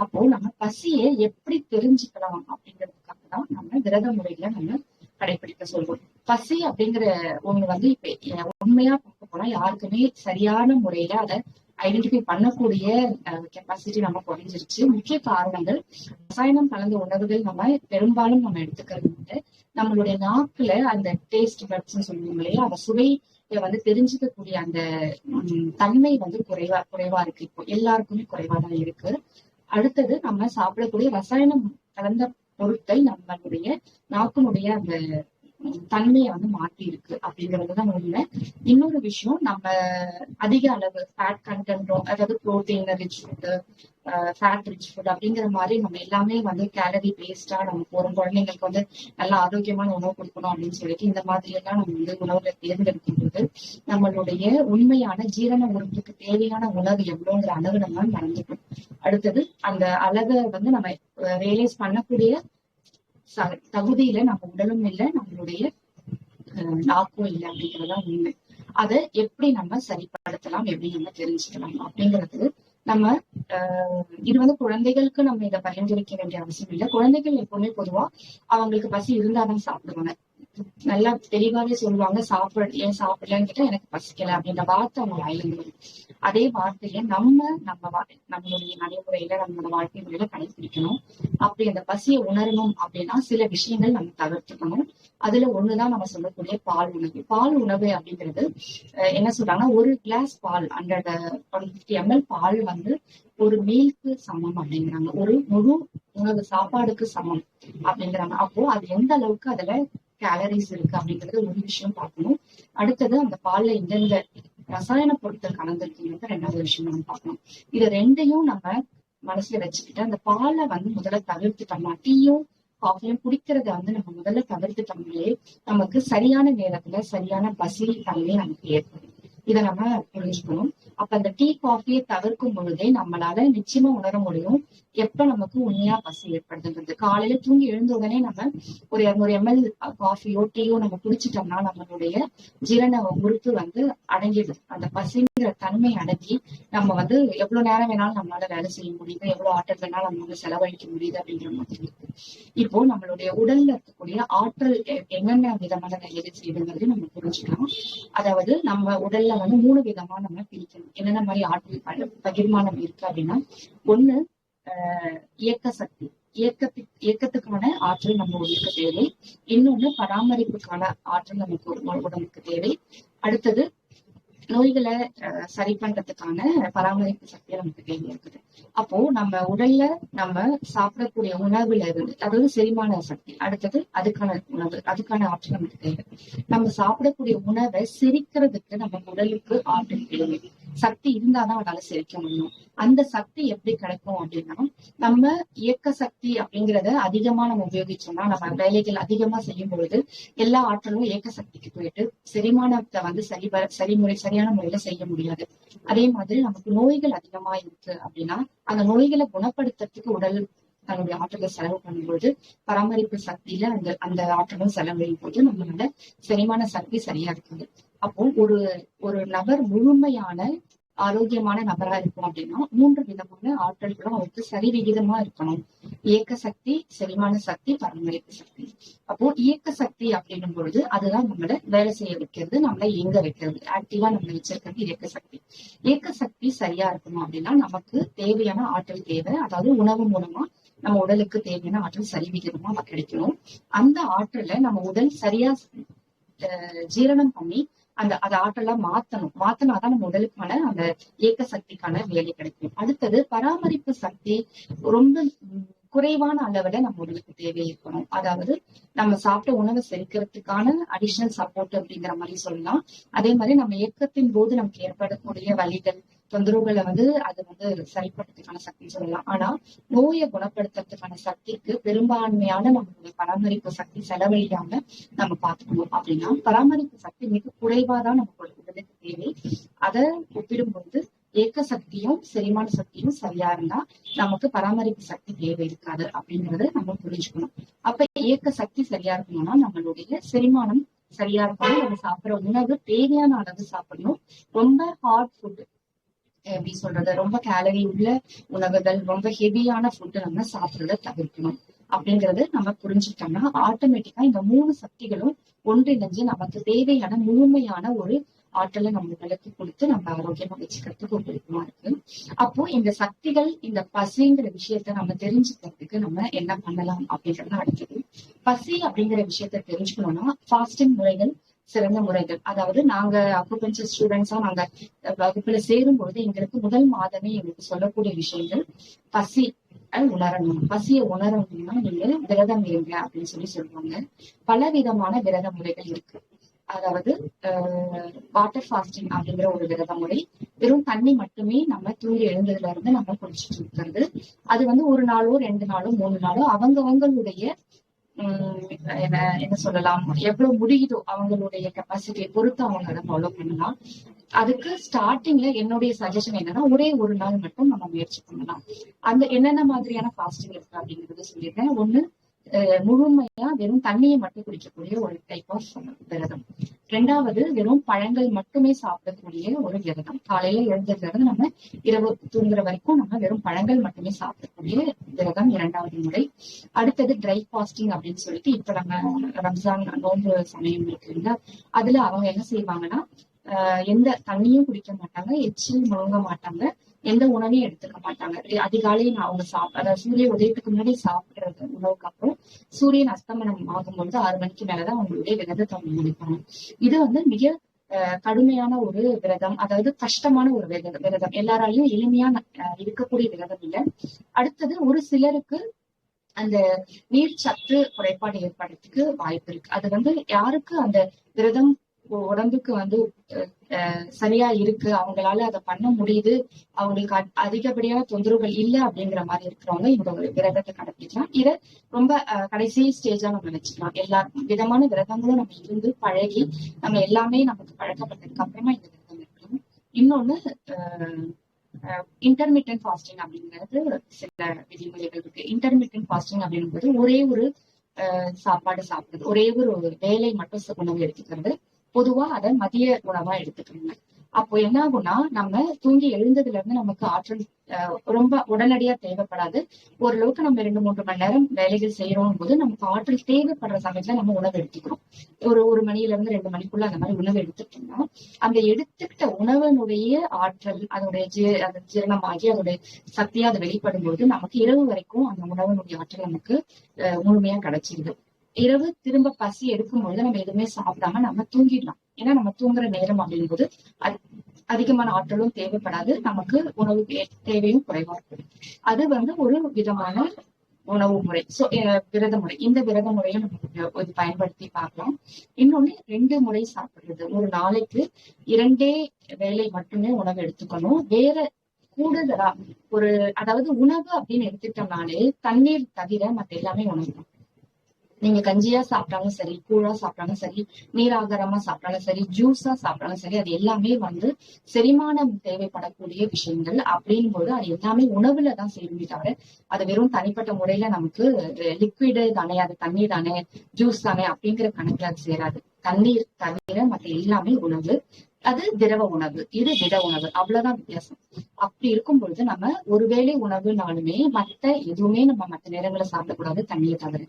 அப்போ நம்ம பசியை எப்படி தெரிஞ்சுக்கலாம் அப்படிங்கிறதுக்காக தான் நம்ம விரத முறையில நம்ம கடைபிடிக்க சொல்றோம். பசி அப்படிங்கிற ஒண்ணு இப்ப உண்மையா பார்க்க போனா யாருக்குமே சரியான முறையில அதை ஐடென்டிஃபை பண்ணக்கூடிய கெப்பாசிட்டி நம்ம குறைஞ்சிருச்சு. முக்கிய காரணங்கள், ரசாயனம் கலந்த உணவுகள் நம்ம பெரும்பாலும் நம்ம எடுத்துக்கிறது, நம்மளுடைய நாக்குல அந்த டேஸ்ட் பட்ஸ் சொல்லுவோம் இல்லையா, அந்த சுவையை தெரிஞ்சுக்கக்கூடிய அந்த தன்மை குறைவா இருக்கு. இப்போ எல்லாருக்குமே குறைவாதான் இருக்கு. அடுத்தது, நம்ம சாப்பிடக்கூடிய ரசாயனம் கலந்த பொருட்கள் நம்மளுடைய நாக்கினுடைய அந்த தன்மையை மாற்றி இருக்கு அப்படிங்கறதுதான் உண்மை. இன்னொரு விஷயம், நம்ம அதிக அளவு ஃபேட் கண்டென்ட்டும், அதாவது protein rich food, fat rich food அப்படிங்கிற மாதிரி நம்ம எல்லாமே கேலரி பேஸ்டா நம்ம போறோம். குழந்தைங்களுக்கு நல்ல ஆரோக்கியமான உணவு கொடுக்கணும் அப்படின்னு சொல்லிட்டு இந்த மாதிரி எல்லாம் நம்ம உணவுல தேர்ந்தெடுக்கும் போது நம்மளுடைய உண்மையான ஜீரண உறுப்புக்கு தேவையான உணவு எவ்வளவுங்கிற அளவு நம்ம மறந்துட்டோம். அடுத்தது, அந்த அளவை நம்ம ரியலைஸ் பண்ணக்கூடிய தகுதியில நம்ம உடலும் இல்லை, நம்மளுடைய நாக்கும் இல்லை அப்படிங்கறதா உண்மை. அதை எப்படி நம்ம சரிப்படுத்தலாம், எப்படி நம்ம தெரிஞ்சுக்கலாம் அப்படிங்கிறது நம்ம இது வந்து குழந்தைகளுக்கு நம்ம இதை பரிந்துரைக்க வேண்டிய அவசியம் இல்லை. குழந்தைகள் எப்பவுமே பொதுவா அவங்களுக்கு பசி இருந்தாதான் சாப்பிடுவாங்க. நல்லா தெளிவாவே சொல்லுவாங்க, ஏன் சாப்பிடலன்னு கேட்டா எனக்கு பசிக்கல அப்படின்ற வார்த்தை அவங்க வாயில வரும். அதே வார்த்தையை நம்மளுடைய நடைமுறையில நம்மளோட வாழ்க்கை முறையில கடைபிடிக்கணும். அப்படி அந்த பசியை உணரணும் அப்படின்னா சில விஷயங்கள் நம்ம தவிர்த்துக்கணும். அதுல ஒண்ணுதான் நம்ம சொல்லக்கூடிய பால் உணவு. பால் உணவு அப்படிங்கிறது என்ன சொல்றாங்கன்னா, ஒரு கிளாஸ் பால் 150 ml பால் வந்து ஒரு மீலுக்கு சமம் அப்படிங்கிறாங்க, ஒரு முழு உணவு சாப்பாடுக்கு சமம் அப்படிங்கிறாங்க. அப்போ அது எந்த அளவுக்கு அதுல கேலரிஸ் இருக்கு அப்படிங்கறது ஒரு விஷயம் பார்க்கணும். அடுத்தது அந்த பால்ல எந்தெந்த ரசாயன பொருட்கள் கலந்துருக்குங்கிறது ரெண்டாவது விஷயம் நம்ம பார்க்கணும். இது ரெண்டையும் நம்ம மனசுல வச்சுக்கிட்டு அந்த பாலை வந்து முதல்ல தவிர்த்துட்டோம்னா, டீயும் காஃபியும் குடிக்கிறத வந்து நம்ம முதல்ல தவிர்த்துட்டோம்னாலே நமக்கு சரியான நேரத்துல சரியான பசி தன்மை நமக்கு ஏற்படும். இதை நம்ம புரிஞ்சுக்கணும். அப்ப அந்த டீ காஃபியை தவிர்க்கும் பொழுதே நம்மளால நிச்சயமா உணர முடியும் எப்ப நமக்கு உண்மையா பசி ஏற்படுதுன்றது. காலையில தூங்கி எழுந்த உடனே நம்ம ஒரு 200 ml காஃபியோ டீயோ நம்ம குடிச்சிட்டோம்னா நம்மளுடைய ஜீரண உறுப்பு வந்து அடங்கிடும். அந்த பசிங்கிற தன்மை அடங்கி நம்ம வந்து எவ்வளவு நேரம் வேணாலும் நம்மளால வேலை செய்ய முடியுது, எவ்வளவு ஆற்றல் வேணாலும் நம்மளால செலவழிக்க முடியுது அப்படிங்கிற மாதிரி இருக்கு. இப்போ நம்மளுடைய உடல்ல இருக்கக்கூடிய ஆற்றல் என்னென்ன விதமான வேலைகள் செய்யுதுங்கிறது நம்ம புரிஞ்சுக்கலாம். அதாவது நம்ம உடல்ல வந்து 3 விதமா நம்ம பிரிக்கணும். என்னென்ன மாதிரி ஆற்றல் பகிர்மானம் இருக்கு அப்படின்னா, ஒண்ணு இயக்க சக்தி, இயக்கத்துக்கான ஆற்றல் நம்ம உடலுக்கு தேவை. இன்னொன்னு பராமரிப்புக்கான ஆற்றல் நமக்கு உடம்புக்கு தேவை. அடுத்தது நோய்களை சரி பண்றதுக்கான பராமரிப்பு சக்தியை நமக்கு தேவை இருக்குது. அப்போ நம்ம உடல்ல நம்ம சாப்பிடக்கூடிய உணவுல இருந்து, அதாவது செரிமான சக்தி, அடுத்தது அதுக்கான உணவு, அதுக்கான ஆற்றல் நமக்கு தேவை. நம்ம சாப்பிடக்கூடிய உணவை செரிக்கிறதுக்கு நம்ம உடலுக்கு ஆற்றல் தேவை. சக்தி இருந்தாதான் அதனால செரிக்க முடியும். அந்த சக்தி எப்படி கிடைக்கும் அப்படின்னா, நம்ம இயக்க சக்தி அப்படிங்கிறத அதிகமா நம்ம உபயோகிச்சோம்னா, நம்ம வேலைகள் அதிகமா செய்யும் பொழுது எல்லா ஆற்றலும் இயக்க சக்திக்கு போயிட்டு செரிமானத்தை வந்து சரியான முறையில செய்ய முடியாது. அதே மாதிரி நமக்கு நோய்கள் அதிகமா இருக்கு அப்படின்னா அந்த நோய்களை குணப்படுத்துறதுக்கு உடல் தன்னுடைய ஆற்றலை செலவு பண்ணும்போது பராமரிப்பு சக்தியில அந்த ஆற்றலும் செலவழியும் போது நம்மளால செரிமான சக்தி சரியா இருக்காது. அப்போ ஒரு நபர் முழுமையான ஆரோக்கியமான நபரா இருக்கும் அப்படின்னா 3 விதமான ஆற்றல்களும் அவருக்கு சரி விகிதமா இருக்கணும். இயக்க சக்தி, செரிமான சக்தி, பராமரிப்பு சக்தி. அப்போ இயக்க சக்தி அப்படின்னும் பொழுது அதுதான் நம்மள வேலை செய்ய வைக்கிறது, நம்மளை இயங்க வைக்கிறது, ஆக்டிவா நம்மள வச்சிருக்கிறது இயக்க சக்தி. இயக்க சக்தி சரியா இருக்கணும் அப்படின்னா நமக்கு தேவையான ஆற்றல் தேவை, அதாவது உணவு மூலமா நம்ம உடலுக்கு தேவையான ஆற்றல் சரி விகிதமா கிடைக்கணும். அந்த ஆற்றலை நம்ம உடல் சரியா ஜீரணம் பண்ணி அந்த ஆற்றலா மாத்தனாதான் நம்ம உடலுக்கான அந்த இயக்க சக்திக்கான வேலை கிடைக்கும். அடுத்தது பராமரிப்பு சக்தி ரொம்ப குறைவான அளவுல நம்ம உடலுக்கு தேவை இருக்கணும். அதாவது நம்ம சாப்பிட்ட உணவை செரிக்கிறதுக்கான அடிஷனல் சப்போர்ட் அப்படிங்கிற மாதிரி சொல்லலாம். அதே மாதிரி நம்ம இயக்கத்தின் போது நமக்கு ஏற்படக்கூடிய வலிகள் தொந்தரவுகளை வந்து அது வந்து சரிப்படுறதுக்கான சக்தி சொல்லலாம். ஆனா நோயை குணப்படுத்துறதுக்கான சக்திக்கு பெரும்பான்மையான நம்மளுடைய பராமரிப்பு சக்தி செலவழியாம நம்ம பார்த்துக்கணும். அப்படின்னா பராமரிப்பு சக்தி மிக குறைவாதான் நம்ம உடலுக்கு தேவை. அதை ஒப்பிடும்போது இயக்க சக்தியும் செரிமான சக்தியும் சரியா இருந்தா நமக்கு பராமரிப்பு சக்தி தேவை இருக்காது அப்படிங்கறத நம்ம புரிஞ்சுக்கணும். அப்ப இயக்க சக்தி சரியா இருக்கணும்னா நம்மளுடைய செரிமானம் சரியா இருக்கணும். நம்ம சாப்பிடுற உணவு தேவையான அளவு சாப்பிடணும். ரொம்ப ஹார்ட் ஃபுட், எப்படி சொல்றது, ரொம்ப கேலரி உள்ள உணவுகள், ரொம்ப ஹெவியான ஃபுட்டு நம்ம சாப்பிடுறத தவிர்க்கணும். அப்படிங்கறது நம்ம புரிஞ்சுக்கிட்டோம்னா ஆட்டோமேட்டிக்கா இந்த 3 சக்திகளும் ஒன்றிணைஞ்சு நமக்கு தேவையான முழுமையான ஒரு ஆற்றலை நம்ம உடலுக்கு கொடுத்து நம்ம ஆரோக்கியமா வச்சுக்கிறதுக்கு உபயோகமா இருக்கு. அப்போ இந்த சக்திகள், இந்த பசிங்கிற விஷயத்த நம்ம தெரிஞ்சுக்கிறதுக்கு நம்ம என்ன பண்ணலாம் அப்படிங்கறது அடுத்தது. பசி அப்படிங்கிற விஷயத்த தெரிஞ்சுக்கணும்னா ஃபாஸ்டிங் முறைகள் சிறந்த முறைகள். அதாவது நாங்க அக்குபஞ்சர் ஸ்டூடெண்ட்ஸா நாங்க வகுப்புல சேரும்போது எங்களுக்கு முதல் மாதமே எங்களுக்கு சொல்லக்கூடிய விஷயங்கள் பசி உணரணும். பசியை உணரணும்னா நீங்க விரதம் இருங்க அப்படின்னு சொல்லுவாங்க. பல விதமான விரத முறைகள் இருக்கு. அதாவது வாட்டர் ஃபாஸ்டிங் அப்படிங்கிற ஒரு விரத முறை, வெறும் தண்ணி மட்டுமே நம்ம தூங்கி எழுந்ததுல இருந்து நம்ம குடிச்சிட்டு இருக்கிறது. அது வந்து 1 நாளோ 2 நாளோ 3 நாளோ அவங்களுடைய என்ன சொல்லலாம், எவ்வளவு முடியுதோ அவங்களுடைய கெப்பாசிட்டியை பொறுத்து அவங்க அதை ஃபாலோ பண்ணலாம். அதுக்கு ஸ்டார்டிங்ல என்னுடைய சஜஷன் என்னன்னா, ஒரே 1 நாள் மட்டும் நம்ம முயற்சி பண்ணலாம். அந்த என்னென்ன மாதிரியான ஃபாஸ்டிங் இருக்கு அப்படிங்கறத சொல்லிடுறேன். ஒண்ணு முழுமையா வெறும் தண்ணியை மட்டும் குடிக்கக்கூடிய ஒரு டைப் ஆஃப் விரதம். ரெண்டாவது வெறும் பழங்கள் மட்டுமே சாப்பிடக்கூடிய ஒரு விரதம். காலையில எழுந்ததுல நம்ம இரவு தூங்குற வரைக்கும் நம்ம வெறும் பழங்கள் மட்டுமே சாப்பிடக்கூடிய விரதம் இரண்டாவது முறை. அடுத்தது ட்ரை ஃபாஸ்டிங் அப்படின்னு சொல்லிட்டு இப்ப நம்ம ரம்ஜான் நோன்பு சமயம் இருக்கு இல்லையா, அதுல அவங்க என்ன செய்வாங்கன்னா எந்த தண்ணியும் குடிக்க மாட்டாங்க, எச்சில் முழுங்க மாட்டாங்க, எந்த உணவையும் எடுத்துக்க மாட்டாங்க. அதிகாலையில் அவங்க அதாவது சூரிய உதயத்துக்கு முன்னாடி சாப்பிடுறது உணவுக்கு அப்புறம் சூரியன் அஸ்தமனம் ஆகும்பொழுது 6 மணிக்கு மேலதான் அவங்களுடைய விரதத்தை அவங்க முடிப்பாங்க. இது மிக கடுமையான ஒரு விரதம், அதாவது கஷ்டமான ஒரு விரதம். எல்லாராலையும் எளிமையா இருக்கக்கூடிய விரதம் இல்லை. அடுத்தது ஒரு சிலருக்கு அந்த நீர் சத்து குறைபாடு ஏற்படுறதுக்கு வாய்ப்பு இருக்கு. அது யாருக்கு அந்த விரதம் உடம்புக்கு சரியா இருக்கு, அவங்களால அதை பண்ண முடியுது, அவங்களுக்கு அதிகப்படியான தொந்தரவுகள் இல்லை அப்படிங்கிற மாதிரி இருக்கிறவங்க இந்த ஒரு விரதத்தை கடைபிடிக்கலாம். இதை ரொம்ப கடைசி ஸ்டேஜா நம்ம வச்சுக்கலாம். எல்லா விதமான விரதங்களும் நம்ம இருந்து பழகி நம்ம எல்லாமே நமக்கு பழக்கப்பட்டதுக்கு அப்புறமா இந்த விரதம் இருக்கலாம். இன்னொன்னு இன்டர்மீடியன்ட் ஃபாஸ்டிங் அப்படிங்கிறது சில விதிமுறைகள் இருக்கு. இன்டர்மீடியன்ட் ஃபாஸ்டிங் அப்படிங்கும்போது ஒரே ஒரு சாப்பாடு சாப்பிடுறது, ஒரே ஒரு வேலை மட்டும் உணவு எடுத்துக்கிறது. பொதுவா அதை மதிய உணவா எடுத்துக்கிறாங்க. அப்போ என்ன ஆகும்னா, நம்ம தூங்கி எழுந்ததுல இருந்து நமக்கு ஆற்றல் ரொம்ப உடனடியா தேவைப்படாது. ஓரளவுக்கு நம்ம 2-3 மணி நேரம் வேலைகள் செய்யறோம் போது நமக்கு ஆற்றல் தேவைப்படுற சமயத்துல நம்ம உணவு எடுத்துக்கிறோம். ஒரு மணில இருந்து 2 மணிக்குள்ள அந்த மாதிரி உணவு எடுத்துட்டோம்னா அந்த எடுத்துக்கிட்ட உணவனுடைய ஆற்றல் அதோடைய ஜீரணமாகி அதோடைய சக்தியா அதை வெளிப்படும் போது நமக்கு இரவு வரைக்கும் அந்த உணவனுடைய ஆற்றல் நமக்கு முழுமையா கிடைச்சிருது. இரவு திரும்ப பசி எடுக்கும்பொழுது நம்ம எதுவுமே சாப்பிடாம நம்ம தூங்கிடலாம். ஏன்னா நம்ம தூங்குற நேரம் அப்படிங்கும்போது அதிகமான ஆற்றலும் தேவைப்படாது, நமக்கு உணவு தேவையும் குறைவா இருக்கு. அது ஒரு விதமான உணவு முறை. விரத முறை. இந்த விரத முறையை நம்ம பயன்படுத்தி பார்க்கலாம். இன்னொன்னு 2 முறை சாப்பிடுறது. ஒரு நாளைக்கு 2 வேளை மட்டுமே உணவு எடுத்துக்கணும். வேற கூடுதலா அதாவது உணவு அப்படின்னு எடுத்துட்டோம்னாலே தண்ணீர் தவிர மத்த எல்லாமே உணவு தான். நீங்க கஞ்சியா சாப்பிட்டாலும் சரி, கூழா சாப்பிட்டாலும் சரி, நீராகாரமா சாப்பிட்டாலும் சரி, ஜூஸா சாப்பிட்டாலும் சரி, அது எல்லாமே செரிமானம் தேவைப்படக்கூடிய விஷயங்கள். அப்படின் போது அது எல்லாமே உணவுலதான் சேருமே தவிர அது வெறும் தனிப்பட்ட முறையில நமக்கு லிக்விடு தானே, அது தண்ணி தானே, ஜூஸ் தானே அப்படிங்கிற கணக்குல அது சேராது. தண்ணீர் தவிர மற்ற எல்லாமே உணவு. அது திரவ உணவு, இது திட உணவு, அவ்வளவுதான் வித்தியாசம். அப்படி இருக்கும் பொழுது நம்ம ஒருவேளை உணவுனாலுமே மத்த எதுவுமே நம்ம மற்ற நேரங்களை சாப்பிடக்கூடாது, தண்ணியை தவிர.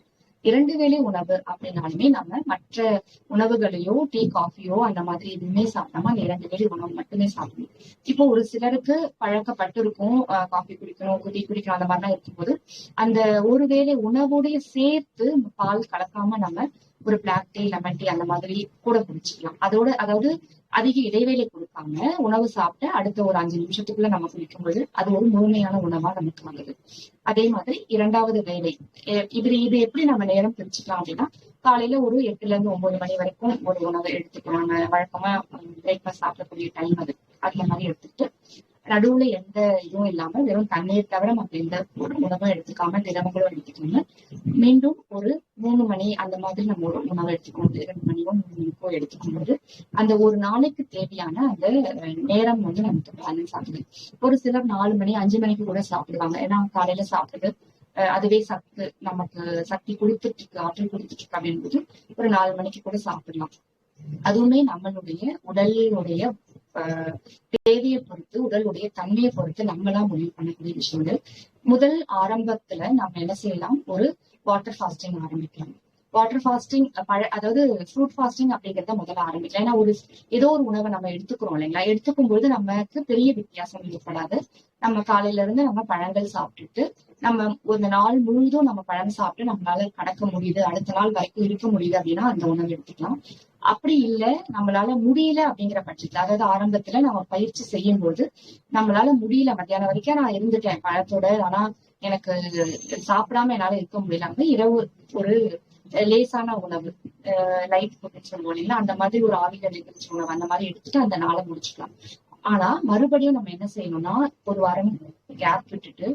2 வேளை உணவு அப்படின்னாலுமே நம்ம மற்ற உணவுகளையோ டீ காஃபியோ அந்த மாதிரி எதுவுமே சாப்பிடாம 2 வேளை உணவு மட்டுமே சாப்பிடணும். இப்போ ஒரு சிலருக்கு பழக்கப்பட்டு இருக்கும், காஃபி குடிக்கணும், டீ குடிக்கணும், அந்த மாதிரிலாம் இருக்கும்போது அந்த ஒரு வேளை உணவோடைய சேர்த்து பால் கலக்காம நம்ம ஒரு பிளாக் டீ, லெமன் டீ அந்த மாதிரி கூட குடிச்சுக்கலாம். அதாவது அதிக இடைவேளை கொடுக்காம உணவு சாப்பிட்டு அடுத்த ஒரு 5 நிமிஷத்துக்குள்ள நம்ம குடிக்கும்போது அது ஒரு முழுமையான உணவா நமக்கு வந்தது. அதே மாதிரி 2வது வேளை இது எப்படி நம்ம நேரம் பிரிச்சுக்கலாம் அப்படின்னா, காலையில ஒரு 8ல இருந்து 9 மணி வரைக்கும் ஒரு உணவை எடுத்துக்கலாம். வழக்கமா பிரேக்ஃபாஸ்ட் சாப்பிடக்கூடிய டைம் அந்த மாதிரி எடுத்துட்டு நடுவுல எந்த இதுவும் இல்லாம வெறும் தண்ணீர் தவிர மற்ற எந்த உணவும் எடுத்துக்காம திரவங்களும் எடுத்துக்காம மீண்டும் ஒரு 3 மணி அந்த மாதிரி நம்ம ஒரு உணவு எடுத்துக்கணும். 2 மணியோ 3 மணிக்கோ எடுத்துக்கும்போது அந்த ஒரு நாளைக்கு தேவையான அந்த நேரம் நமக்கு பேலன்ஸ் ஆகுது. ஒரு சிலர் 4 மணி 5 மணிக்கு கூட சாப்பிடுவாங்க. ஏன்னா காலையில சாப்பிடுறது அதுவே நமக்கு சக்தி கொடுத்துட்டு இருக்கு, ஆற்றல் கொடுத்துட்டு இருக்கு அப்படின்றது ஒரு 4 மணிக்கு கூட சாப்பிடலாம். அதுவுமே நம்மளுடைய உடலினுடைய தேவையை பொறுத்து, உடலுடைய தன்மையை பொறுத்து நம்மளா முடிவு பண்ணக்கூடிய விஷயங்கள். முதல் ஆரம்பத்துல நம்ம என்ன செய்யலாம், ஒரு வாட்டர் ஃபாஸ்டிங் ஆரம்பிக்கலாம். வாட்டர் ஃபாஸ்டிங் அதாவது ஃப்ரூட் ஃபாஸ்டிங் அப்படிங்கிறத முதல்ல ஆரம்பிக்கலாம். ஏன்னா ஏதோ ஒரு உணவை நம்ம எடுத்துக்கிறோம் இல்லைங்களா, எடுத்துக்கும் போது நமக்கு பெரிய வித்தியாசம் ஏற்படாது. நம்ம காலையில இருந்து நம்ம பழங்கள் சாப்பிட்டுட்டு நம்ம ஒரு நாள் முழுதும் நம்ம பழம் சாப்பிட்டு நம்மளால கடக்க முடியுது, அடுத்த நாள் வரைக்கும் இருக்க முடியுது அப்படின்னா அந்த உணவு எடுத்துக்கலாம். அப்படி இல்ல நம்மளால முடியல அப்படிங்கிற பட்சத்துல, அதாவது ஆரம்பத்துல நம்ம பயிற்சி செய்யும் போது நம்மளால முடியல, மத்தியானம் வரைக்கும் நான் இருந்துட்டேன் பழத்தோட, ஆனா எனக்கு சாப்பிடாம என்னால இருக்க முடியல, இரவு ஒரு லேசான உணவு, லைட் ஃபுட்னு சொல்லுவோம் இல்லைங்களா, அந்த மாதிரி ஒரு ஆவில நிகழ்ச்சி உணவு அந்த மாதிரி எடுத்துட்டு அந்த நாளை முடிச்சுக்கலாம். ஆனா மறுபடியும் நம்ம என்ன செய்யணும்னா, ஒரு வாரம் கேப் விட்டுட்டு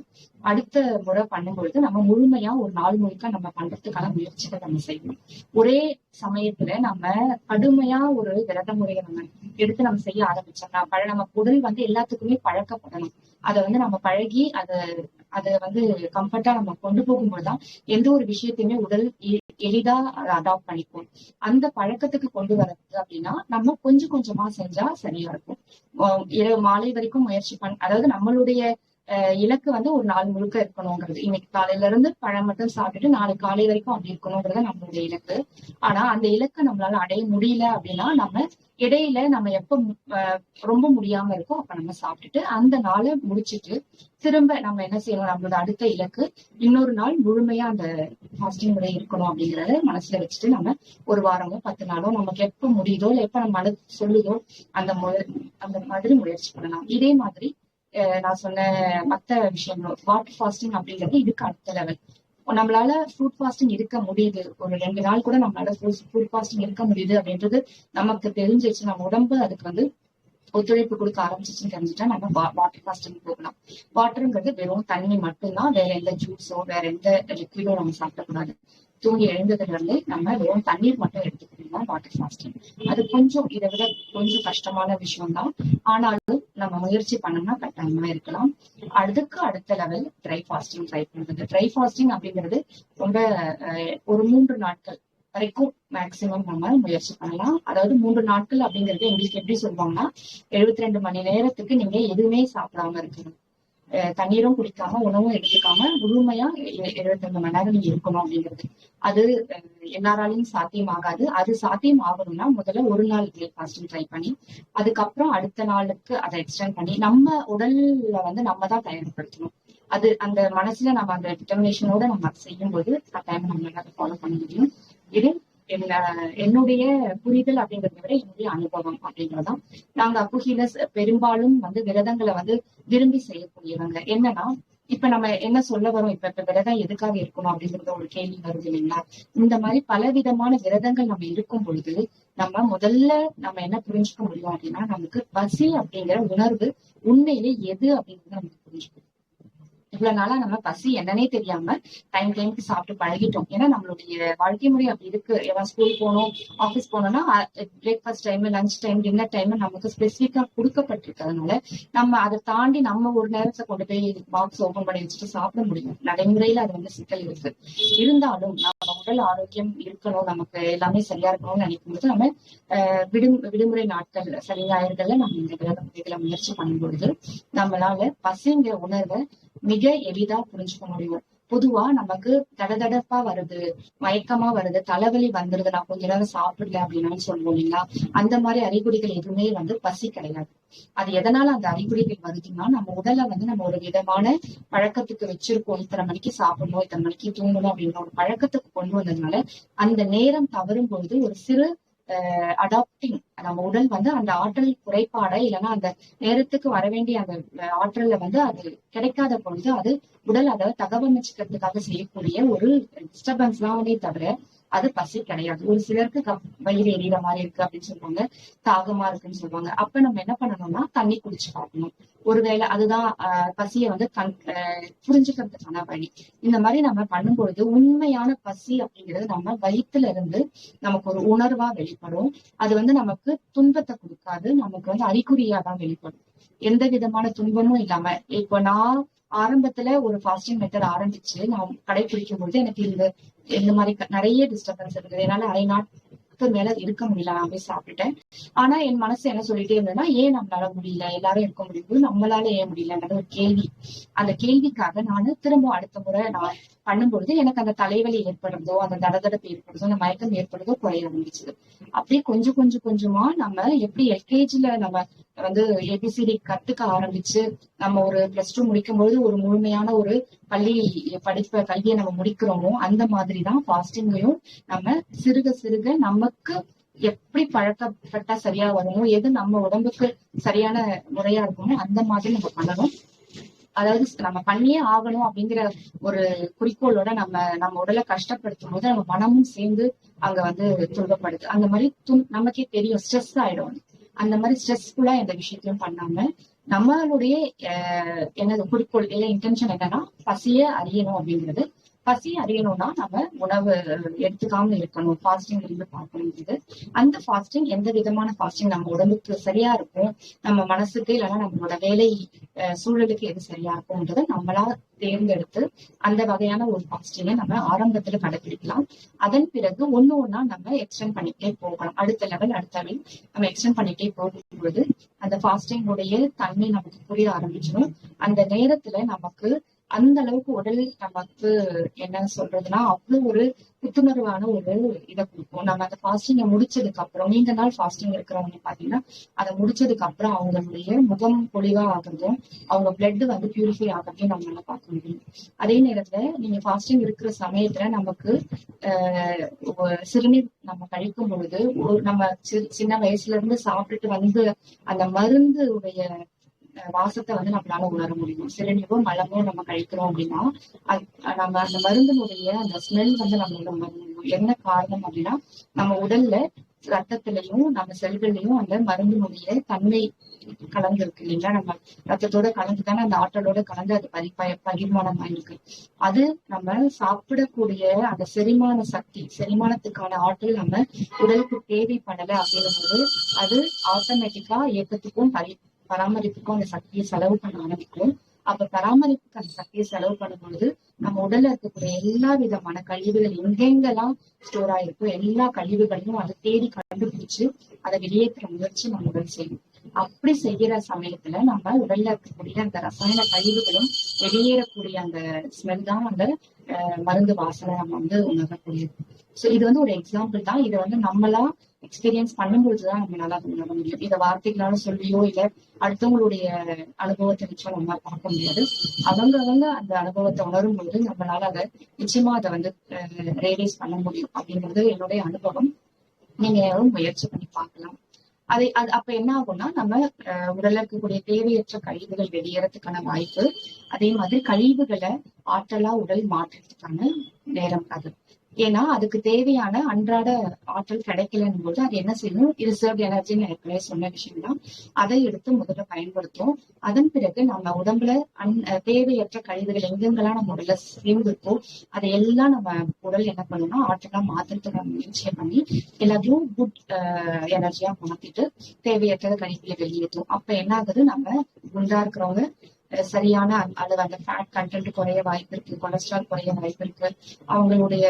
அடுத்த முறை பண்ணும்பொழுது நம்ம முழுமையா ஒரு நாள் முழுக்க நம்ம பண்றதுக்கான முயற்சிகளை நம்ம செய்யணும். ஒரே சமயத்துல நம்ம கடுமையா ஒரு விரத முறையை நம்ம எடுத்து நம்ம செய்ய ஆரம்பிச்சோம்னா நம்ம உடல் எல்லாத்துக்குமே பழக்கப்படணும். அதை நம்ம பழகி அதை வந்து கம்ஃபர்ட்டா நம்ம கொண்டு போகும்போதுதான் எந்த ஒரு விஷயத்தையுமே உடல் எளிதா அடாப்ட் பண்ணிக்கும். அந்த பழக்கத்துக்கு கொண்டு வரது அப்படின்னா நம்ம கொஞ்சம் கொஞ்சமா செஞ்சா சரியா இருக்கும். இரவு மாலை வரைக்கும் முயற்சி அதாவது நம்மளுடைய இலக்கு வந்து ஒரு நாள் முழுக்க இருக்கணுங்கிறது. இன்னைக்கு காலையில இருந்து பழம் மட்டும் சாப்பிட்டுட்டு நாளை காலை வரைக்கும் அப்படி இருக்கணுங்கிறது நம்மளுடைய இலக்கு. ஆனா அந்த இலக்கை நம்மளால அடைய முடியல அப்படின்னா நம்ம இடையில நம்ம எப்ப ரொம்ப முடியாம இருக்கோ அப்ப நம்ம சாப்பிட்டுட்டு அந்த நாளை முடிச்சுட்டு திரும்ப நம்ம என்ன செய்யணும், நம்மளோட அடுத்த இலக்கு இன்னொரு நாள் முழுமையா அந்த ஃபாஸ்டிங் முறை இருக்கணும் அப்படிங்கறத மனசுல வச்சுட்டு நம்ம ஒரு வாரமோ 10 நாளோ நமக்கு எப்ப முடியுதோ இல்ல எப்ப நம்ம மனசு சொல்லுதோ அந்த மாதிரி முயற்சி பண்ணலாம். இதே மாதிரி நான் சொன்ன மத்த விஷயங்களும் வாட்டர் ஃபாஸ்டிங் அப்படிங்கிறது இதுக்கு அடுத்த லெவல். நம்மளால ஃப்ரூட் ஃபாஸ்டிங் இருக்க முடியுது, ஒரு 2 நாள் கூட நம்மளால ஃப்ரூட் ஃபாஸ்டிங் இருக்க முடியுது அப்படின்றது நமக்கு தெரிஞ்சிச்சு, நம்ம உடம்பு அதுக்கு வந்து ஒத்துழைப்பு கொடுக்க ஆரம்பிச்சிச்சுன்னு தெரிஞ்சுட்டா நம்ம வாட்டர் ஃபாஸ்டிங் போகலாம். வாட்டருங்கிறது வெறும் தண்ணி மட்டும்தான், வேற எந்த ஜூஸோ வேற எந்த லிக்விடோ நம்ம சாப்பிடக்கூடாது. தூங்கி எழுந்ததுல இருந்து நம்ம வெறும் தண்ணீர் மட்டும் எடுத்துக்கிட்டோம்னா வாட்டர் ஃபாஸ்டிங். அது கொஞ்சம் இதை விட கொஞ்சம் கஷ்டமான விஷயம் தான், ஆனாலும் நம்ம முயற்சி பண்ணோம்னா கட்டாயமா இருக்கலாம். அதுக்கு அடுத்த லெவல் ட்ரை ஃபாஸ்டிங் ட்ரை பண்றது. ட்ரை ஃபாஸ்டிங் அப்படிங்கிறது ரொம்ப ஒரு 3 நாட்கள் வரைக்கும் மேக்சிமம் நம்ம முயற்சி பண்ணலாம். அதாவது 3 நாட்கள் அப்படிங்கிறது எங்களுக்கு எப்படி சொல்லுவாங்கன்னா 72 மணி நேரத்துக்கு நீங்க எதுவுமே சாப்பிடாம இருக்கணும், தண்ணீரும் குடிக்காம உணவும் எடுத்துக்காம முழுமையா 72 மணி நேரம் நீங்க இருக்கணும் அப்படிங்கிறது. அது எல்லாராலையும் சாத்தியமாகாது. அது சாத்தியம் ஆகணும்னா முதல்ல ஒரு நாள் ஃபாஸ்டிங் ட்ரை பண்ணி அதுக்கப்புறம் அடுத்த நாளுக்கு அதை எக்ஸ்டெண்ட் பண்ணி நம்ம உடல்ல வந்து நம்ம தான் தயார்படுத்தணும். அது அந்த மனசுல நம்ம அந்த டிட்டர்மினேஷனோட நம்ம செய்யும் போது கட்டாயம் நம்மளால அதை ஃபாலோ பண்ண முடியும். இது என்னுடைய புரிதல் அப்படிங்கறத விட என்னுடைய அனுபவம் அப்படிங்கறதான். நாங்க அப்புஹீலர்ஸ் பெரும்பாலும் வந்து விரதங்களை வந்து விரும்பி செய்யக்கூடியவங்க. என்னன்னா இப்ப நம்ம என்ன சொல்ல வரோம், இப்ப விரதம் எதுக்காக இருக்கணும் அப்படிங்கறத ஒரு கேள்வி வருது இல்லைங்களா. இந்த மாதிரி பல விதமான விரதங்கள் நம்ம இருக்கும் பொழுது நம்ம முதல்ல நம்ம என்ன புரிஞ்சுக்க முடியும் அப்படின்னா நமக்கு பசி அப்படிங்கிற உணர்வு உண்மையிலே எது அப்படிங்கறத நமக்கு புரிஞ்சுக்கணும். இவ்வளவு நாளா நம்ம பசி என்னன்னே தெரியாம டைமுக்கு சாப்பிட்டு பழகிட்டோம். ஏன்னா நம்மளுடைய வாழ்க்கை முறை அப்படி இருக்கு. ஏன்னா ஸ்கூல் போகணும், ஆபீஸ் போனோம்னா breakfast time, lunch time, dinner time நமக்கு ஸ்பெசிஃபிக்கா கொடுக்கப்பட்டிருக்கிறதுனால நம்ம அதை தாண்டி நம்ம ஒரு நேரத்தை கொண்டு போய் பாக்ஸ் ஓபன் பண்ணி வச்சுட்டு சாப்பிட முடியும். நடைமுறையில அது வந்து சிக்கல் இருக்கு. இருந்தாலும் நம்ம உடல் ஆரோக்கியம் இருக்கணும், நமக்கு எல்லாமே சரியா இருக்கணும்னு நினைக்கும் போது நம்ம விடுமுறை நாட்கள் சனி ஞாயிறுகள்ல நம்ம இந்த விரத முறைகளை முயற்சி பண்ணும் பொழுது நம்மளால பசிங்கிற உணர்வை மிக எளிதா புரிஞ்சுக்க முடியும். பொதுவா நமக்கு தடதடப்பா வருது, மயக்கமா வருது, தலைவலி வந்துருது, நான் கொஞ்ச நேரம் சாப்பிடல அப்படின்னு சொல்லுவோம் இல்லைங்களா. அந்த மாதிரி அறிகுறிகள் எதுவுமே வந்து பசி கிடையாது. அது எதனால அந்த அறிகுறிகள் வருதுன்னா நம்ம உடலை வந்து நம்ம ஒரு விதமான பழக்கத்துக்கு வச்சிருக்கோம். இத்தனை மணிக்கு சாப்பிடணும், இத்தனை மணிக்கு தூங்கணும் அப்படின்ற ஒரு பழக்கத்துக்கு கொண்டு வந்ததுனால அந்த நேரம் தவறும் பொழுது ஒரு சிறு அடாப்டிங் நம்ம உடல் வந்து அந்த ஆற்றல் குறைபாடை இல்லைன்னா அந்த நேரத்துக்கு வர வேண்டிய அந்த ஆற்றல்ல வந்து அது கிடைக்காத பொழுது அது உடல் அதை தகவமைச்சுக்கிறதுக்காக செய்யக்கூடிய ஒரு டிஸ்டர்பன்ஸ் தான் தவிர அது பசி கிடையாது. ஒரு சிலருக்கு வயிறு எரியற மாதிரி இருக்கு அப்படின்னு சொல்லுவாங்க, தாகமா இருக்குன்னு சொல்லுவாங்க. அப்ப நம்ம என்ன பண்ணணும்னா தண்ணி குடிச்சு பார்க்கணும். ஒருவேளை அதுதான் பசியை வந்து புரிஞ்சுக்கிறதுக்கான வழி. இந்த மாதிரி நம்ம பண்ணும்பொழுது உண்மையான பசி அப்படிங்கிறது நம்ம வயிற்றுல இருந்து நமக்கு ஒரு உணர்வா வெளிப்படும். அது வந்து நமக்கு துன்பத்தை கொடுக்காது, நமக்கு வந்து அறிகுறியாதான் வெளிப்படும். எந்த விதமான துன்பமும் இல்லாம. இப்போ நான் ஆரம்பத்துல ஒரு ஃபாஸ்டிங் மெத்தட் ஆரம்பிச்சு நான் கடைபிடிக்கும் பொழுது எனக்கு இந்த மாதிரி நிறைய டிஸ்டர்பன்ஸ் இருக்குது. என்னால அரை நாட்களுக்கு மேல இருக்க முடியல, நான் போய் சாப்பிட்டுட்டேன். ஆனா என் மனசு என்ன சொல்லிட்டே இருந்ததுன்னா ஏன் நம்மளால முடியல, எல்லாரும் இருக்க முடியும், நம்மளால ஏன் முடியலன்றது ஒரு கேள்வி. அந்த கேள்விக்காக நான் திரும்ப அடுத்த முறை நான் பண்ணும்பொழுது எனக்கு அந்த தலைவலி ஏற்படுறதோ அந்த தடதடப்பு ஏற்படுறதோ அந்த மயக்கம் ஏற்படுறதோ குறைய ஆரம்பிச்சது. அப்படியே கொஞ்சமா நம்ம எப்படி எல்கேஜில நம்ம வந்து ஏபிசிடி கத்துக்க ஆரம்பிச்சு நம்ம ஒரு +2 முடிக்கும் பொழுது ஒரு முழுமையான ஒரு பள்ளி கல்வியை நம்ம முடிக்கிறோமோ அந்த மாதிரிதான் ஃபாஸ்டிங்கையும் நம்ம சிறுக சிறுக நமக்கு எப்படி பழக்கப்பட்டா சரியா வருமோ, எது நம்ம உடம்புக்கு சரியான முறையா இருக்குமோ அந்த மாதிரி நம்ம பண்ணணும். அதாவது நம்ம பண்ணியே ஆகணும் அப்படிங்கிற ஒரு குறிக்கோளோட நம்ம உடலை கஷ்டப்படுத்தும் போது நம்ம மனமும் சேர்ந்து அங்க வந்து துன்பப்படுது. அந்த மாதிரி நமக்கே தெரியும், ஸ்ட்ரெஸ் ஆயிடும். அந்த மாதிரி ஸ்ட்ரெஸ்ஃபுல்லா எந்த விஷயத்தையும் பண்ணாம நம்மளுடைய என்னது குறிக்கோள் இல்ல இன்டென்ஷன் என்னன்னா பசிய அறியணும் அப்படிங்கிறது. பசி அறியணும்னா நம்ம உணவு எடுத்துக்காம இருக்கணும், ஃபாஸ்டிங் இருந்து பார்க்கணும். அந்த ஃபாஸ்டிங் எந்த விதமான ஃபாஸ்டிங் நம்ம உடம்புக்கு சரியா இருக்கும், நம்ம மனசுக்கு இல்லைன்னா நம்மளோட வேலை சூழலுக்கு எது சரியா இருக்கும்ன்றதை நம்மளா தேர்ந்தெடுத்து அந்த வகையான ஒரு ஃபாஸ்டிங்கை நம்ம ஆரம்பத்துல கடைபிடிக்கலாம். அதன் பிறகு ஒண்ணா நம்ம எக்ஸ்டெண்ட் பண்ணிட்டே போகலாம். அடுத்த லெவல் நம்ம எக்ஸ்டெண்ட் பண்ணிட்டே போகும்போது அந்த ஃபாஸ்டிங் உடைய தன்மை நமக்கு புரிய ஆரம்பிச்சிடும். அந்த நேரத்துல நமக்கு அந்த அளவுக்கு உடல் நமக்கு என்ன சொல்றதுன்னா அவ்வளவு ஒரு புத்துணர்வான ஒரு இதை கொடுக்கும். நம்ம அந்த ஃபாஸ்டிங்கை முடிச்சதுக்கு அப்புறம், நீண்ட நாள் ஃபாஸ்டிங் இருக்கிறவங்க பாத்தீங்கன்னா அதை முடிச்சதுக்கு அப்புறம் அவங்களுடைய முகம் பொலிவா ஆகுறதும், அவங்க பிளட் வந்து பியூரிஃபை ஆகிறதையும் நம்மளால பார்க்க முடியும். அதே நேரத்துல நீங்க ஃபாஸ்டிங் இருக்கிற சமயத்துல நமக்கு சிறுநீர் நம்ம கழிக்கும் பொழுது நம்ம சின்ன வயசுல இருந்து சாப்பிட்டுட்டு வந்து அந்த மருந்து உடைய வாசத்தை வந்து நம்மளால உணர முடியும். சிறுநீரோ மலமோ நம்ம கழிக்கிறோம் அப்படின்னா நம்ம அந்த மருந்தினுடைய அந்த ஸ்மெல் வந்து நம்மளால உணர முடியும். என்ன காரணம் அப்படின்னா நம்ம உடல்ல ரத்தத்திலையும் நம்ம செல்கள்லயும் அந்த மருந்தினுடைய தன்மை கலந்துருக்கு இல்லைங்களா. நம்ம ரத்தத்தோட கலந்துதானே அந்த ஆற்றலோட கலந்து அது பகிர்மானம் ஆயிருக்கு. அது நம்ம சாப்பிடக்கூடிய அந்த செரிமான சக்தி, செரிமானத்துக்கான ஆற்றல் நம்ம உடலுக்கு தேவைப்படலை அப்படின்னும் போது அது ஆட்டோமேட்டிக்கா இயக்கத்துக்கும் பராமரிப்புக்கும் அந்த சக்தியை செலவு பண்ண ஆரம்பிக்கும். அப்ப பராமரிப்புக்கு அந்த சக்தியை செலவு பண்ணும்பொழுது நம்ம உடல்ல இருக்கக்கூடிய எல்லா விதமான கழிவுகள் எங்கெங்கெல்லாம் ஸ்டோர் ஆயிருக்கோ எல்லா கழிவுகளையும் அதை தேடி கண்டுபிடிச்சு அதை வெளியேற்ற முயற்சி நம்ம உடல் செய்யும். அப்படி செய்யற சமயத்துல நம்ம உடல்ல இருக்கக்கூடிய அந்த ரசாயன கழிவுகளும் வெளியேறக்கூடிய அந்த ஸ்மெல் தான் அந்த மருந்து வாசனை நம்ம வந்து உணரக்கூடியது. சோ இது வந்து ஒரு எக்ஸாம்பிள் தான். இதை வந்து நம்மளா எக்ஸ்பீரியன்ஸ் பண்ணும்பொழுதுதான் நம்மளால அது உணர முடியும். இதை வார்த்தைகளால சொல்லியோ இல்ல அடுத்தவங்களுடைய அனுபவத்தை வச்சோ நம்ம பார்க்க முடியாது. அவங்க அந்த அனுபவத்தை உணரும் போது நம்மளால அதை நிச்சயமா அதை வந்து ரியலைஸ் பண்ண முடியும் அப்படிங்கிறது என்னுடைய அனுபவம். நீங்க முயற்சி பண்ணி பார்க்கலாம். அப்ப என்ன ஆகும்னா நம்ம உடல்ல இருக்கக்கூடிய தேவையற்ற கழிவுகள் வெளியேறதுக்கான வாய்ப்பு, அதே மாதிரி கழிவுகளை ஆற்றலா உடல் மாற்றத்துக்கான நேரம் அது. ஏன்னா அதுக்கு தேவையான அன்றாட ஆற்றல் கிடைக்கலன்னும் போது அது என்ன செய்யணும், ரிசர்வ் எனர்ஜின்னு ஏற்கனவே சொன்ன விஷயம் தான், அதை எடுத்து முதல்ல பயன்படுத்தும். அதன் பிறகு நம்ம உடம்புல தேவையற்ற கழிவுகள் எங்கெங்கெல்லாம் நம்ம உடல்ல சேர்ந்துருக்கோ அதையெல்லாம் நம்ம உடல் என்ன பண்ணணும்னா ஆற்றலா மாத்திரத்துக்கான முயற்சியை பண்ணி எல்லாத்தையும் குட் எனர்ஜியா மாத்திட்டு தேவையற்ற கழிவுகளை வெளியேற்றும். அப்ப என்ன ஆகுது, நம்ம குண்டா இருக்கிறவங்க சரியான அளவு அந்த ஃபேட் கண்டென்ட் குறைய வாய்ப்பு இருக்கு, கொலஸ்ட்ரால் குறைய வாய்ப்பு இருக்கு. அவங்களுடைய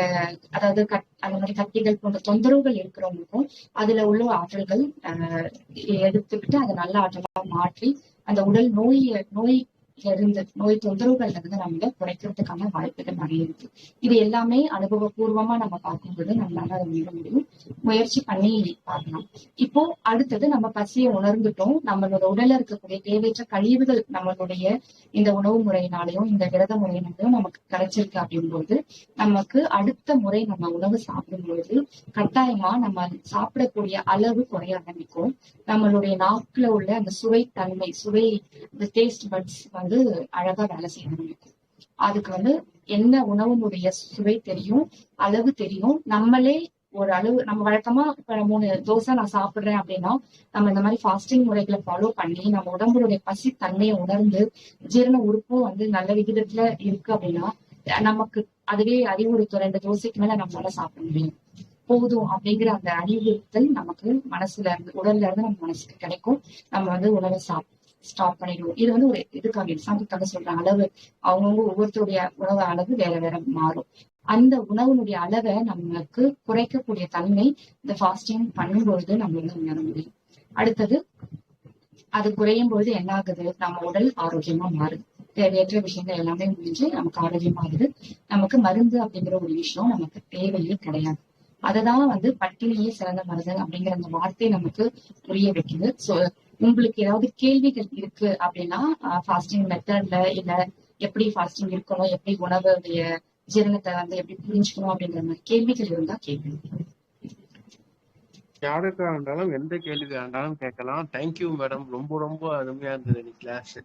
அதாவது அந்த மாதிரி கட்டிகள் போன்ற தொந்தரவுகள் இருக்கிறவங்களுக்கும் அதுல உள்ள ஆற்றல்கள் எடுத்துக்கிட்டு அதை நல்ல ஆற்றலா மாற்றி அந்த உடல் நோய் தொந்தரவுகள்ல இருந்து நம்மள குறைக்கிறதுக்கான வாய்ப்புகள் நிறைய இருக்கு. இது எல்லாமே அனுபவபூர்வமா நம்ம பார்க்கும்போது நம்மளால அதை மீற முடியும். முயற்சி பண்ணி பார்க்கலாம். இப்போ அடுத்தது நம்ம பசியை உணர்ந்துட்டோம், நம்மளோட உடல்ல இருக்கக்கூடிய தேவையற்ற கழிவுகள் நம்மளுடைய இந்த உணவு முறையினாலையும் இந்த விரத முறையினாலையும் நமக்கு கிடைச்சிருக்கு அப்படிங்கும்போது நமக்கு அடுத்த முறை நம்ம உணவு சாப்பிடும் பொழுது கட்டாயமா நம்ம சாப்பிடக்கூடிய அளவு குறைய ஆரம்பிக்கும். நம்மளுடைய நாக்குல உள்ள அந்த சுவைத்தன்மை டேஸ்ட் பட்ஸ் வந்து அழகா வேலை செய்ய ஆரம்பிக்கும். அதுக்கு வந்து என்ன உணவுனுடைய சுவை தெரியும், அளவு தெரியும். நம்மளே ஒரு அளவு நம்ம வழக்கமா இப்ப 3 தோசை நான் சாப்பிடுறேன் அப்படின்னா நம்ம இந்த மாதிரி ஃபாஸ்டிங் முறைகளை ஃபாலோ பண்ணி நம்ம உடம்புடைய பசி தன்மையை உணர்ந்து ஜீரண உறுப்பும் வந்து நல்ல விகிதத்துல இருக்கு அப்படின்னா நமக்கு அதுவே அறிவுறுத்தும் 2 தோசைக்கு மேல நம்மளால சாப்பிட முடியும் போதும் அப்படிங்கிற அந்த அறிவுறுத்தல் நமக்கு மனசுல இருந்து உடல்ல இருந்து நம்ம மனசுக்கு கிடைக்கும். நம்ம வந்து உணவை ஸ்டாப் பண்ணிடுவோம். இது வந்து ஒரு இதுக்காக எக்ஸாம்பிளுக்காக சொல்ற அளவு அவங்கவுங்க ஒவ்வொருத்தருடைய உணவு அளவு வேற வேற மாறும். அந்த உணவுனுடைய அளவை நமக்கு குறைக்கக்கூடிய தன்மை இந்த ஃபாஸ்டிங் பண்ணும்பொழுது நம்ம வந்து உணர முடியும். அடுத்தது அது குறையும் பொழுது என்ன ஆகுது, நம்ம உடல் ஆரோக்கியமா மாறுது. தேவையற்ற விஷயங்கள் எல்லாமே முடிஞ்சு நமக்கு ஆரோக்கியமா ஆகுது. நமக்கு மருந்து அப்படிங்கிற ஒரு விஷயம் நமக்கு தேவையே கிடையாது. அததான் வந்து பட்டினியே சிறந்த மருந்து அப்படிங்கிற அந்த வார்த்தை நமக்கு புரிய வைக்குது. சோ உங்களுக்கு ஏதாவது கேள்விகள் இருக்கு அப்படின்னா ஃபாஸ்டிங் மெத்தட்ல இல்ல எப்படி ஃபாஸ்டிங் இருக்கணும், எப்படி உணவுடைய ஜீரணத்தை வந்து எப்படி புரிஞ்சுக்கணும் அப்படிங்கிற மாதிரி கேள்விகள் இருந்தா கேட்கணும். யாருக்கா இருந்தாலும் எந்த கேள்வி இருந்தாலும் கேட்கலாம். தேங்க்யூ மேடம், ரொம்ப ரொம்ப அருமையா இருந்தது நீ கிளாஸ்.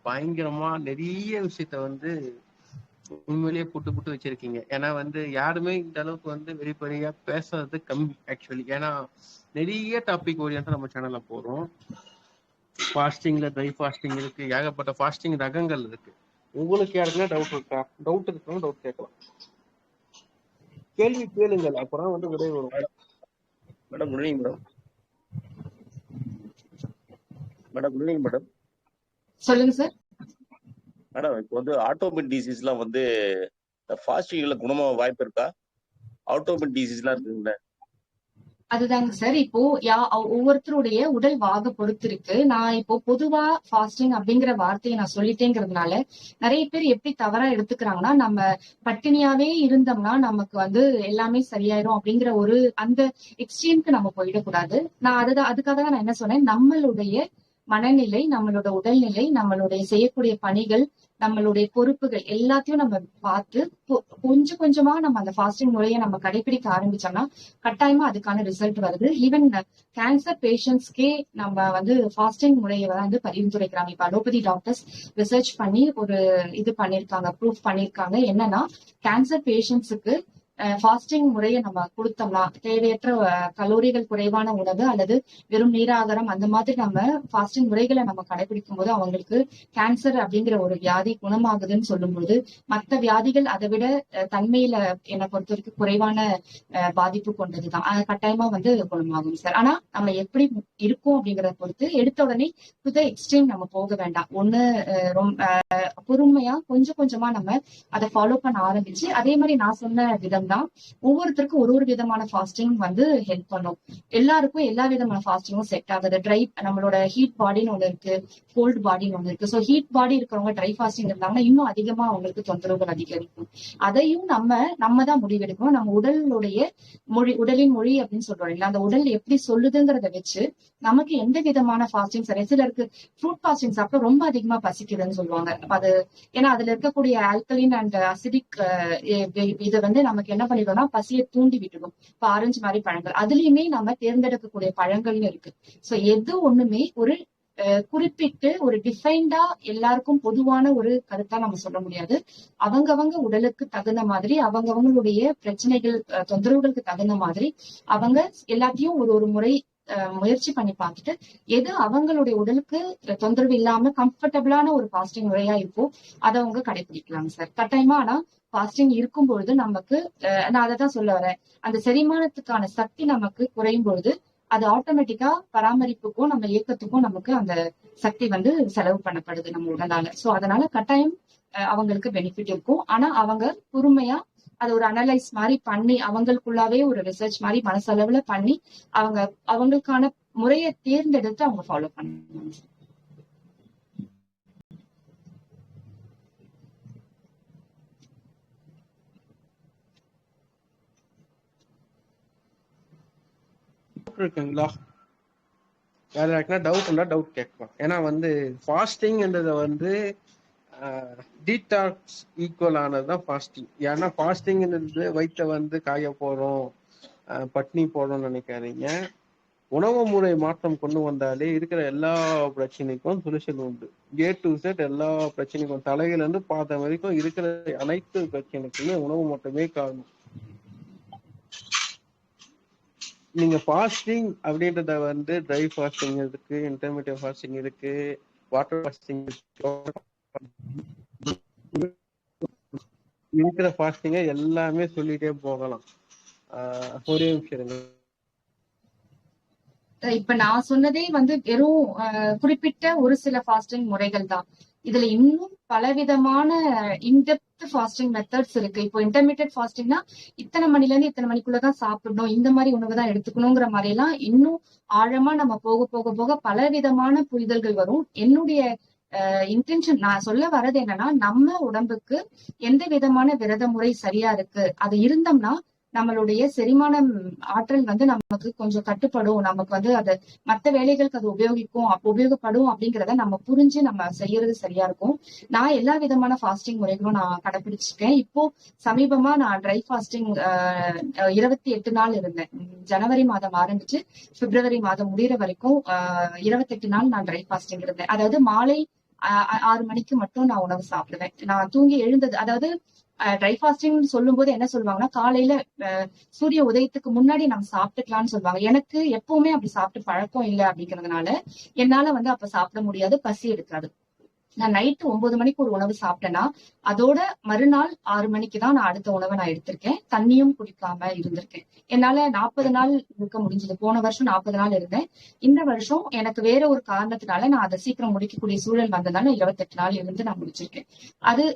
பயங்கரமா நிறைய விஷயத்த வந்து உண்மையிலேயே புட்டு வச்சிருக்கீங்க. ஏன்னா வந்து யாருமே இந்த அளவுக்கு வந்து வெளிப்படையா பேசுறது கம்மி ஆக்சுவலி. ஏன்னா நிறைய டாபிக் ஓரியன்டா நம்ம சேனல்ல போறோம். ஃபாஸ்டிங்ல ட்ரை ஃபாஸ்டிங் இருக்கு, ஏகப்பட்ட ஃபாஸ்டிங் ரகங்கள் இருக்கு. உங்களுக்கு யாருக்குன்னா டவுட் இருக்கா? டவுட் இருக்கணும், டவுட் கேட்கலாம். கேள்வி கேளுங்கள், அப்புறம் வந்து விடை வரும். Madam good evening madam. Madam good evening madam. சொல்லுங்க சார். மேடம் இப்போ வந்து ஆட்டோமின் டிசீஸ்லாம் வந்து ஃபாஸ்டிங்ல குணமாக வாய்ப்பு இருக்கா? ஆட்டோமின் டிசீஸ்லாம் இருக்குங்களே. அதுதாங்க சார். இப்போ ஒவ்வொருத்தருடைய உடல் வாக பொறுத்து இருக்கு. நான் இப்போ பொதுவா ஃபாஸ்டிங் அப்படிங்கிற வார்த்தையை நான் சொல்லிட்டேங்கிறதுனால நிறைய பேர் எப்படி தவறா எடுத்துக்கிறாங்கன்னா, நம்ம பட்டினியாவே இருந்தோம்னா நமக்கு வந்து எல்லாமே சரியாயிரும் அப்படிங்கிற ஒரு அந்த எக்ஸ்ட்ரீம்க்கு நம்ம போயிடக்கூடாது. நான் அதுக்காக தான் நான் என்ன சொன்னேன், நம்மளுடைய மனநிலை, நம்மளோட உடல்நிலை, நம்மளுடைய செய்யக்கூடிய பணிகள், நம்மளுடைய பொறுப்புகள் எல்லாத்தையும் நம்ம பார்த்து கொஞ்சம் கொஞ்சமா நம்ம அந்த ஃபாஸ்டிங் முறையை நம்ம கடைபிடிக்க ஆரம்பிச்சோம்னா கட்டாயமா அதுக்கான ரிசல்ட் வருது. ஈவன் கேன்சர் பேஷண்ட்ஸ்க்கே நம்ம வந்து ஃபாஸ்டிங் முறையை வந்து பரிந்துரைக்கிறாங்க. இப்ப அலோபதி டாக்டர்ஸ் ரிசர்ச் பண்ணி ஒரு இது பண்ணிருக்காங்க, ப்ரூஃப் பண்ணிருக்காங்க. என்னன்னா கேன்சர் பேஷண்ட்ஸுக்கு ஃபாஸ்டிங் முறையை நம்ம கொடுத்தோம்னா தேவையற்ற கலோரிகள் குறைவான உணவு அல்லது வெறும் நீராகாரம் அந்த மாதிரி நம்ம ஃபாஸ்டிங் முறைகளை நம்ம கடைபிடிக்கும் போது அவங்களுக்கு கேன்சர் அப்படிங்கிற ஒரு வியாதி குணமாகுதுன்னு சொல்லும்போது மற்ற வியாதிகள் அதை விட தன்மையில என்னை பொறுத்த வரைக்கும் குறைவான பாதிப்பு கொண்டதுதான். கட்டாயமா வந்து குணமாகும் சார். ஆனா நம்ம எப்படி இருக்கும் அப்படிங்கறத பொறுத்து எடுத்த உடனே டு த எக்ஸ்ட்ரீம் நம்ம போக வேண்டாம். ஒண்ணு ரொம்ப பொறுமையா கொஞ்சம் கொஞ்சமா நம்ம அதை ஃபாலோ பண்ண ஆரம்பிச்சு அதே மாதிரி நான் சொன்ன விதம் தான் ஒவ்வொருத்தருக்கும் ஒரு விதமான ஃபாஸ்டிங் வந்து ஹெல்ப் பண்ணும். எல்லாருக்கும் எல்லா விதமான ஃபாஸ்டிங்கும் செட் ஆகுது. நம்மளோட ஹீட் பாடின்னு ஒண்ணு இருக்கு, கோல்டு பாடின்னு ஒண்ணு இருக்கு. சோ ஹீட் பாடி இருக்கிறவங்க ட்ரை ஃபாஸ்டிங் இருந்தாங்கன்னா இன்னும் அதிகமா அவங்களுக்கு தொந்தரவுகள் அதிகரிக்கும். அதையும் நம்ம தான் முடிவெடுக்கணும். நம்ம உடலின் மொழி அப்படின்னு சொல்றோம் இல்லையா, அந்த உடல் எப்படி சொல்லுதுங்கிறத வச்சு நமக்கு எந்த விதமான ஃபாஸ்டிங் சரி. சிலருக்கு ஃப்ரூட் ஃபாஸ்டிங் சாப்பிட்டா ரொம்ப அதிகமா பசிக்குதுன்னு சொல்லுவாங்க. அது ஏன்னா அதுல இருக்கக்கூடிய ஆல்கலின் அண்ட் அசிடிக் இதை வந்து நமக்கு என்ன பண்ணிடும்னா பசியை தூண்டி விட்டுடும். இப்ப ஆரஞ்சு மாதிரி பழங்கள் அதுலயுமே நம்ம தேர்ந்தெடுக்கக்கூடிய பழங்கள்னு இருக்கு. சோ எது ஒண்ணுமே ஒரு குறிப்பிட்டு ஒரு டிஃபைன்டா எல்லாருக்கும் பொதுவான ஒரு கருத்தா நம்ம சொல்ல முடியாது. அவங்கவங்க உடலுக்கு தகுந்த மாதிரி அவங்கவங்களுடைய பிரச்சனைகள் தொந்தரவுகளுக்கு தகுந்த மாதிரி அவங்க எல்லாத்தையும் ஒரு முறை முயற்சி பண்ணி பார்த்துட்டு எது அவங்களுடைய உடலுக்கு தொந்தரவு இல்லாம கம்ஃபர்டபுளான ஒரு ஃபாஸ்டிங் முறையா இருக்கோ அதை அவங்க கடைபிடிக்கலாம் சார். கட்டாயமா ஆனா ஃபாஸ்டிங் இருக்கும் பொழுது நமக்கு நான் அதை தான் சொல்ல வரேன், அந்த செரிமானத்துக்கான சக்தி நமக்கு குறையும் பொழுது அது ஆட்டோமேட்டிக்கா பராமரிப்புக்கும் நம்ம இயக்கத்துக்கும் நமக்கு அந்த சக்தி வந்து செலவு பண்ணப்படுது நம்ம உடலால. சோ அதனால கட்டாயம் அவங்களுக்கு பெனிஃபிட் இருக்கும். ஆனா அவங்க பொறுமையா அதை ஒரு அனலைஸ் மாதிரி பண்ணி அவங்களுக்குள்ளாவே ஒரு ரிசர்ச் மாதிரி மனசளவுல பண்ணி அவங்களுக்கான முறையை தேர்ந்தெடுத்து அவங்க ஃபாலோ பண்ணுவாங்க. இருக்குங்களா? வேற யாருக்குன்னா டவுட் இருந்தா டவுட் கேட்கலாம். ஏன்னா வந்து ஃபாஸ்டிங்ன்றத வந்து டீடாக்ஸ் ஈக்குவல் ஆனதுதான் ஃபாஸ்டிங். ஏன்னா ஃபாஸ்டிங்ன்றது வயிற்ற வந்து காய போறோம், பட்னி போறோம்னு நினைக்காதீங்க. உணவு முறை மாற்றம் கொண்டு வந்தாலே இருக்கிற எல்லா பிரச்சனைக்கும் சொல்யூஷன் உண்டு. ஏ டு Z எல்லா பிரச்சனைக்கும் தலையில இருந்து பார்த்த வரைக்கும் இருக்கிற அனைத்து பிரச்சனைக்குமே உணவு மட்டுமே காரணம். நீங்க ஃபாஸ்டிங் அப்படின்றத வந்து ட்ரை ஃபாஸ்டிங் இருக்கு, இன்டர்மீடியட் ஃபாஸ்டிங் இருக்கு, வாட்டர் ஃபாஸ்டிங் இருக்கிற ஃபாஸ்டிங்க எல்லாமே சொல்லிட்டே போகலாம். ஒரே விஷயம், இப்ப நான் சொன்னதே வந்து வெறும் குறிப்பிட்ட ஒரு சில ஃபாஸ்டிங் முறைகள் தான். இதுல இன்னும் பலவிதமான இன்டெப்த் ஃபாஸ்டிங் மெத்தட்ஸ் இருக்கு. இப்போ இன்டர்மீடியட் ஃபாஸ்டிங்னா இத்தனை மணில இருந்து இத்தனை மணிக்குள்ளதான் சாப்பிடணும், இந்த மாதிரி உணவு தான் எடுத்துக்கணுங்கிற மாதிரி எல்லாம் இன்னும் ஆழமா நம்ம போக போக போக பலவிதமான புரிதல்கள் வரும். என்னுடைய இன்டென்ஷன் நான் சொல்ல வர்றது என்னன்னா, நம்ம உடம்புக்கு எந்த விதமான விரத முறை சரியா இருக்கு, அது இருந்தோம்னா நம்மளுடைய செரிமானம் ஆற்றல் வந்து நமக்கு கொஞ்சம் கட்டுப்படும், நமக்கு வந்து அது மற்ற வேலைகளுக்கு அது உபயோகப்படும் அப்படிங்கிறத நம்ம புரிஞ்சு நம்ம செய்யறது சரியா இருக்கும். நான் எல்லா விதமான ஃபாஸ்டிங் முறைகளும் நான் கடைபிடிச்சிருக்கேன். இப்போ சமீபமா நான் ட்ரை ஃபாஸ்டிங் 28 நாள் இருந்தேன். ஜனவரி மாதம் ஆரம்பிச்சு பிப்ரவரி மாதம் முடிகிற வரைக்கும் 28 நாள் நான் ட்ரை ஃபாஸ்டிங் இருந்தேன். அதாவது மாலை 6 மணிக்கு மட்டும் நான் உணவு சாப்பிடுவேன். நான் தூங்கி எழுந்தது, அதாவது ட்ரை ஃபாஸ்டிங் சொல்லும் போது என்ன சொல்லுவாங்கன்னா, காலையில சூரிய உதயத்துக்கு முன்னாடி நம்ம சாப்பிட்டுக்கலாம்னு சொல்லுவாங்க. எனக்கு எப்பவுமே அப்படி சாப்பிட்டு பழக்கம் இல்லை அப்படிங்கறதுனால என்னால வந்து அப்ப சாப்பிட முடியாது, பசி எடுக்காது. நான் நைட்டு 9 மணிக்கு ஒரு உணவு சாப்பிட்டேன்னா அதோட மறுநாள் 6 மணிக்கு தான் நான் அடுத்த உணவை நான் எடுத்திருக்கேன். தண்ணியும் குடிக்காம இருந்திருக்கேன். என்னால 40 நாள் இருக்க முடிஞ்சது. போன வருஷம் 40 நாள் இருந்தேன். இந்த வருஷம் எனக்கு வேற ஒரு காரணத்தினால நான் அதை சீக்கிரம் முடிக்கக்கூடிய சூழல் வந்ததால 28 நாள் இருந்து நான் முடிச்சிருக்கேன்.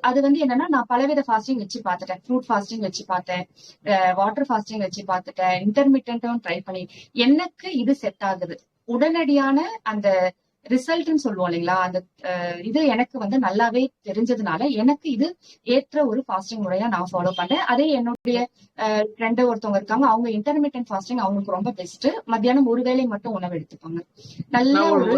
அது வந்து என்னன்னா, நான் பலவித ஃபாஸ்டிங் வச்சு பார்த்துட்டேன். ஃப்ரூட் ஃபாஸ்டிங் வச்சு பார்த்தேன், வாட்டர் ஃபாஸ்டிங் வச்சு பார்த்துட்டேன், இன்டர்மீடியன்ட்டும் ட்ரை பண்ணி எனக்கு இது செட் ஆகுது. உடனடியான அந்த ரிசல்ட்னு சொல்லுவோம் இல்லைங்களா, அந்த இது எனக்கு வந்து நல்லாவே தெரிஞ்சதுனால எனக்கு இது ஏற்ற ஒரு ஃபாஸ்டிங் முறையா நான் ஃபாலோ பண்ணேன். அதே என்னுடைய ஃப்ரெண்டு ஒருத்தவங்க இருக்காங்க, அவங்க இன்டர்மீடியன்ட் ஃபாஸ்டிங் அவங்களுக்கு ரொம்ப பெஸ்ட். மத்தியானம் ஒரு வேளை மட்டும் உணவு எடுத்துப்பாங்க. நல்ல ஒரு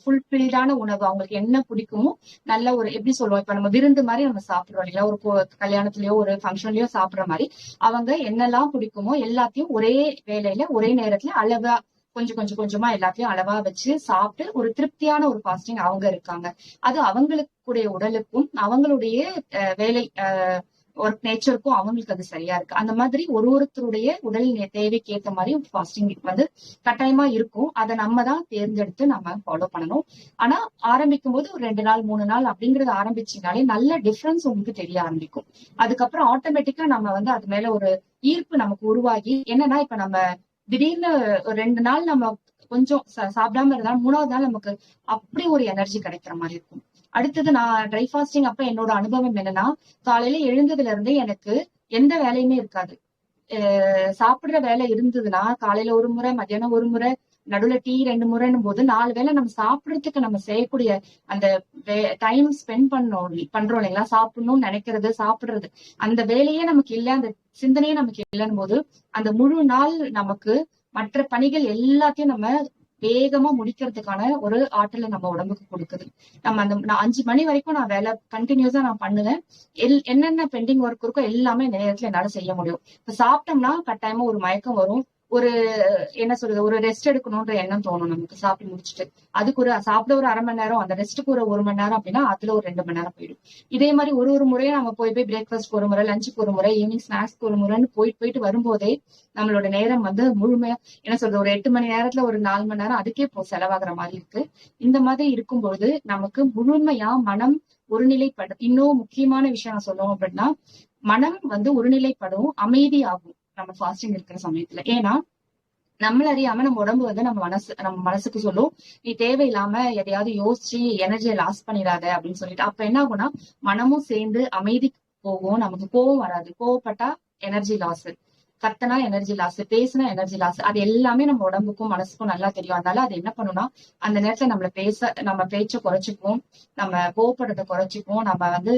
ஃபுல்ஃபில்டான உணவு, அவங்களுக்கு என்ன பிடிக்குமோ நல்ல ஒரு எப்படி சொல்லுவோம், இப்ப நம்ம விருந்து மாதிரி நம்ம சாப்பிடுறோம் இல்லைங்களா, ஒரு கல்யாணத்துலயோ ஒரு ஃபங்க்ஷன்லயோ சாப்பிடுற மாதிரி அவங்க என்னெல்லாம் பிடிக்குமோ எல்லாத்தையும் ஒரே வேலையில ஒரே நேரத்துல அளவா கொஞ்சம் கொஞ்சமா எல்லாத்தையும் அளவா வச்சு சாப்பிட்டு ஒரு திருப்தியான ஒரு ஃபாஸ்டிங் அவங்க இருக்காங்க. அது அவங்களுடைய உடலுக்கும் அவங்களுடைய வேலை ஒர்க் நேச்சருக்கும் அவங்களுக்கு அது சரியா இருக்கு. அந்த மாதிரி ஒருத்தருடைய உடல் தேவைக்கு ஏற்ற மாதிரி ஃபாஸ்டிங் வந்து கட்டாயமா இருக்கும். அதை நம்ம தான் தேர்ந்தெடுத்து நம்ம ஃபாலோ பண்ணணும். ஆனா ஆரம்பிக்கும் போது ஒரு 2 நாள் 3 நாள் அப்படிங்கறது ஆரம்பிச்சீங்கனாலே நல்ல டிஃபரன்ஸ் உங்களுக்கு தெரிய ஆரம்பிக்கும். அதுக்கப்புறம் ஆட்டோமேட்டிக்கா நம்ம வந்து அது மேல ஒரு ஈர்ப்பு நமக்கு உருவாகி, என்னன்னா இப்ப நம்ம திடீர்னு ஒரு 2 நாள் நம்ம கொஞ்சம் சாப்பிடாம இருந்தாலும் 3வது நாள் நமக்கு அப்படி ஒரு எனர்ஜி கிடைக்கிற மாதிரி இருக்கும். அடுத்தது நான் ட்ரை ஃபாஸ்டிங் அப்ப என்னோட அனுபவம் என்னன்னா, காலையில எழுந்ததுல இருந்தே எனக்கு எந்த வேலையுமே இருக்காது. சாப்பிடுற வேலை இருந்ததுன்னா காலையில ஒரு முறை, மத்தியானம் ஒரு முறை, நடுவுல டீ 2 முறைன்னும் போது 4 வேளை நம்ம சாப்பிடறதுக்கு நம்ம செய்யக்கூடிய அந்த டைம் ஸ்பெண்ட் பண்றோம் இல்லைங்களா, சாப்பிடணும்னு நினைக்கிறது சாப்பிடுறது அந்த வேலையே நமக்கு இல்லை, அந்த சிந்தனையே நமக்கு இல்லைன்னு போது அந்த முழு நாள் நமக்கு மற்ற பணிகள் எல்லாத்தையும் நம்ம வேகமா முடிக்கிறதுக்கான ஒரு ஆற்றலை நம்ம உடம்புக்கு கொடுக்குது. நம்ம நான் 5 மணி வரைக்கும் நான் வேலை கண்டினியூஸா நான் பண்ணுவேன். என்னென்ன பெண்டிங் ஒர்க் இருக்கோ எல்லாமே நேரத்துல என்னால செய்ய முடியும். இப்ப சாப்பிட்டோம்னா கட்டாயமா ஒரு மயக்கம் வரும், ஒரு என்ன சொல்றது, ஒரு ரெஸ்ட் எடுக்கணும்ன்ற எண்ணம் தோணும் நமக்கு சாப்பிட்டு முடிச்சுட்டு. அதுக்கு சாப்பிட ஒரு 1/2 மணி நேரம், அந்த ரெஸ்ட்டுக்கு ஒரு 1 மணி நேரம் அப்படின்னா அதுல ஒரு 2 மணி நேரம் போயிடும். இதே மாதிரி ஒரு முறையும் நம்ம போய் பிரேக்ஃபாஸ்ட்க்கு ஒரு முறை, லஞ்சுக்கு ஒரு முறை, ஈவினிங் ஸ்நாக்ஸ்க்கு ஒரு முறைன்னு போயிட்டு வரும்போதே நம்மளோட நேரம் வந்து முழுமையா என்ன சொல்றது ஒரு 8 மணி நேரத்துல ஒரு 4 மணி நேரம் அதுக்கே செலவாகிற மாதிரி இருக்கு. இந்த மாதிரி இருக்கும்பொழுது நமக்கு முழுமையா மனம் ஒருநிலைப்படும். இன்னும் முக்கியமான விஷயம் நான் சொல்லுவோம் அப்படின்னா, மனம் வந்து ஒருநிலைப்படும், அமைதியாகும் நம்ம ஃபாஸ்டிங் இருக்கிற சமயத்துல. ஏன்னா நம்மள அறியாம நம்ம உடம்பு வந்து நம்ம மனசுக்கு சொல்லும், நீ தேவையில்லாம எதையாவது யோசிச்சு எனர்ஜியை லாஸ் பண்ணிடாத அப்படின்னு சொல்லிட்டு. அப்ப என்ன ஆகும்னா மனமும் சேர்ந்து அமைதி போகும், நமக்கு கோவம் வராது. கோவப்பட்டா எனர்ஜி லாஸ், கத்தனா எனர்ஜி லாஸ், பேசினா எனர்ஜி லாஸ். அது எல்லாமே நம்ம உடம்புக்கும் மனசுக்கும் நல்லா தெரியும். அதனால அது என்ன பண்ணும்னா அந்த நேரத்துல நம்ம பேச்சை குறைச்சிப்போம், நம்ம கோவப்படுறத குறைச்சிப்போம், நம்ம வந்து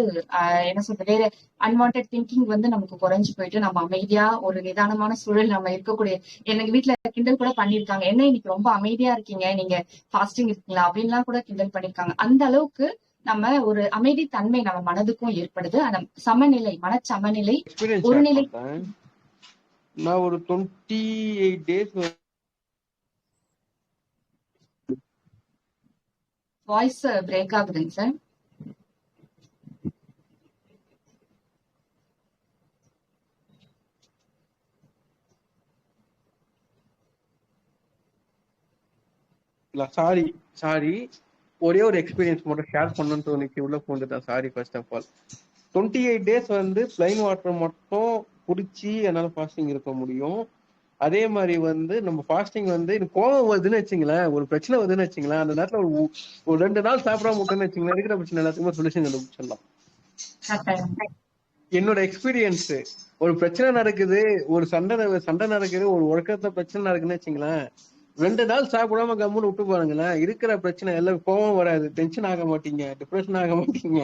என்ன சொல்றது வேற அன்வான்ட் திங்கிங் வந்து நமக்கு குறைஞ்சு போயிட்டு நம்ம அமைதியா ஒரு நிதானமான சூழல் நம்ம இருக்கக்கூடிய. எனக்கு வீட்டுல கிண்டல் கூட பண்ணிருக்காங்க, என்ன இன்னைக்கு ரொம்ப அமைதியா இருக்கீங்க, நீங்க ஃபாஸ்டிங் இருக்கீங்களா அப்படின்லாம் கூட கிண்டல் பண்ணிருக்காங்க. அந்த அளவுக்கு நம்ம ஒரு அமைதி தன்மை நம்ம மனதுக்கும் ஏற்படுது. அந்த சமநிலை, மனச்சமநிலை, ஒருநிலை. நான் ஒரு 28 days வாய்ஸ் பிரேக் ஆகுதுங்க சார். சாரி ஒரே ஒரு எக்ஸ்பீரியன்ஸ் மட்டும் ஷேர் பண்ணணும்னு தோணுச்சு, உள்ள போந்துட்டேன். Sorry. First of all 28 days வந்து பிளைன் வாட்டர் மட்டும் குடிச்சு என்னால ஃபாஸ்டிங் இருக்க முடியும். அதே மாதிரி வந்து நம்ம ஃபாஸ்டிங் வந்து கோவம் வருதுன்னு வச்சுங்களேன், ஒரு பிரச்சனை வருதுன்னு வச்சுங்களேன், அந்த நேரத்துல ஒரு 2 நாள் சாப்பிடாம விட்டோன்னு வச்சுங்களேன், இருக்கிற பிரச்சனை எல்லாத்துக்குமே சொல்யூஷன் கண்டுபிடிச்சிடலாம். என்னோட எக்ஸ்பீரியன்ஸ். ஒரு பிரச்சனை நடக்குது, ஒரு சண்டை நடக்குது, ஒரு ஒழுக்கத்தை பிரச்சனை நடக்குதுன்னு வச்சுங்களேன், 2 நாள் சாப்பிடாம கம்முன்னு விட்டு பாருங்களேன், இருக்கிற பிரச்சனை எல்லாம் கோவம் வராது, டென்ஷன் ஆக மாட்டீங்க, டிப்ரெஷன் ஆக மாட்டீங்க.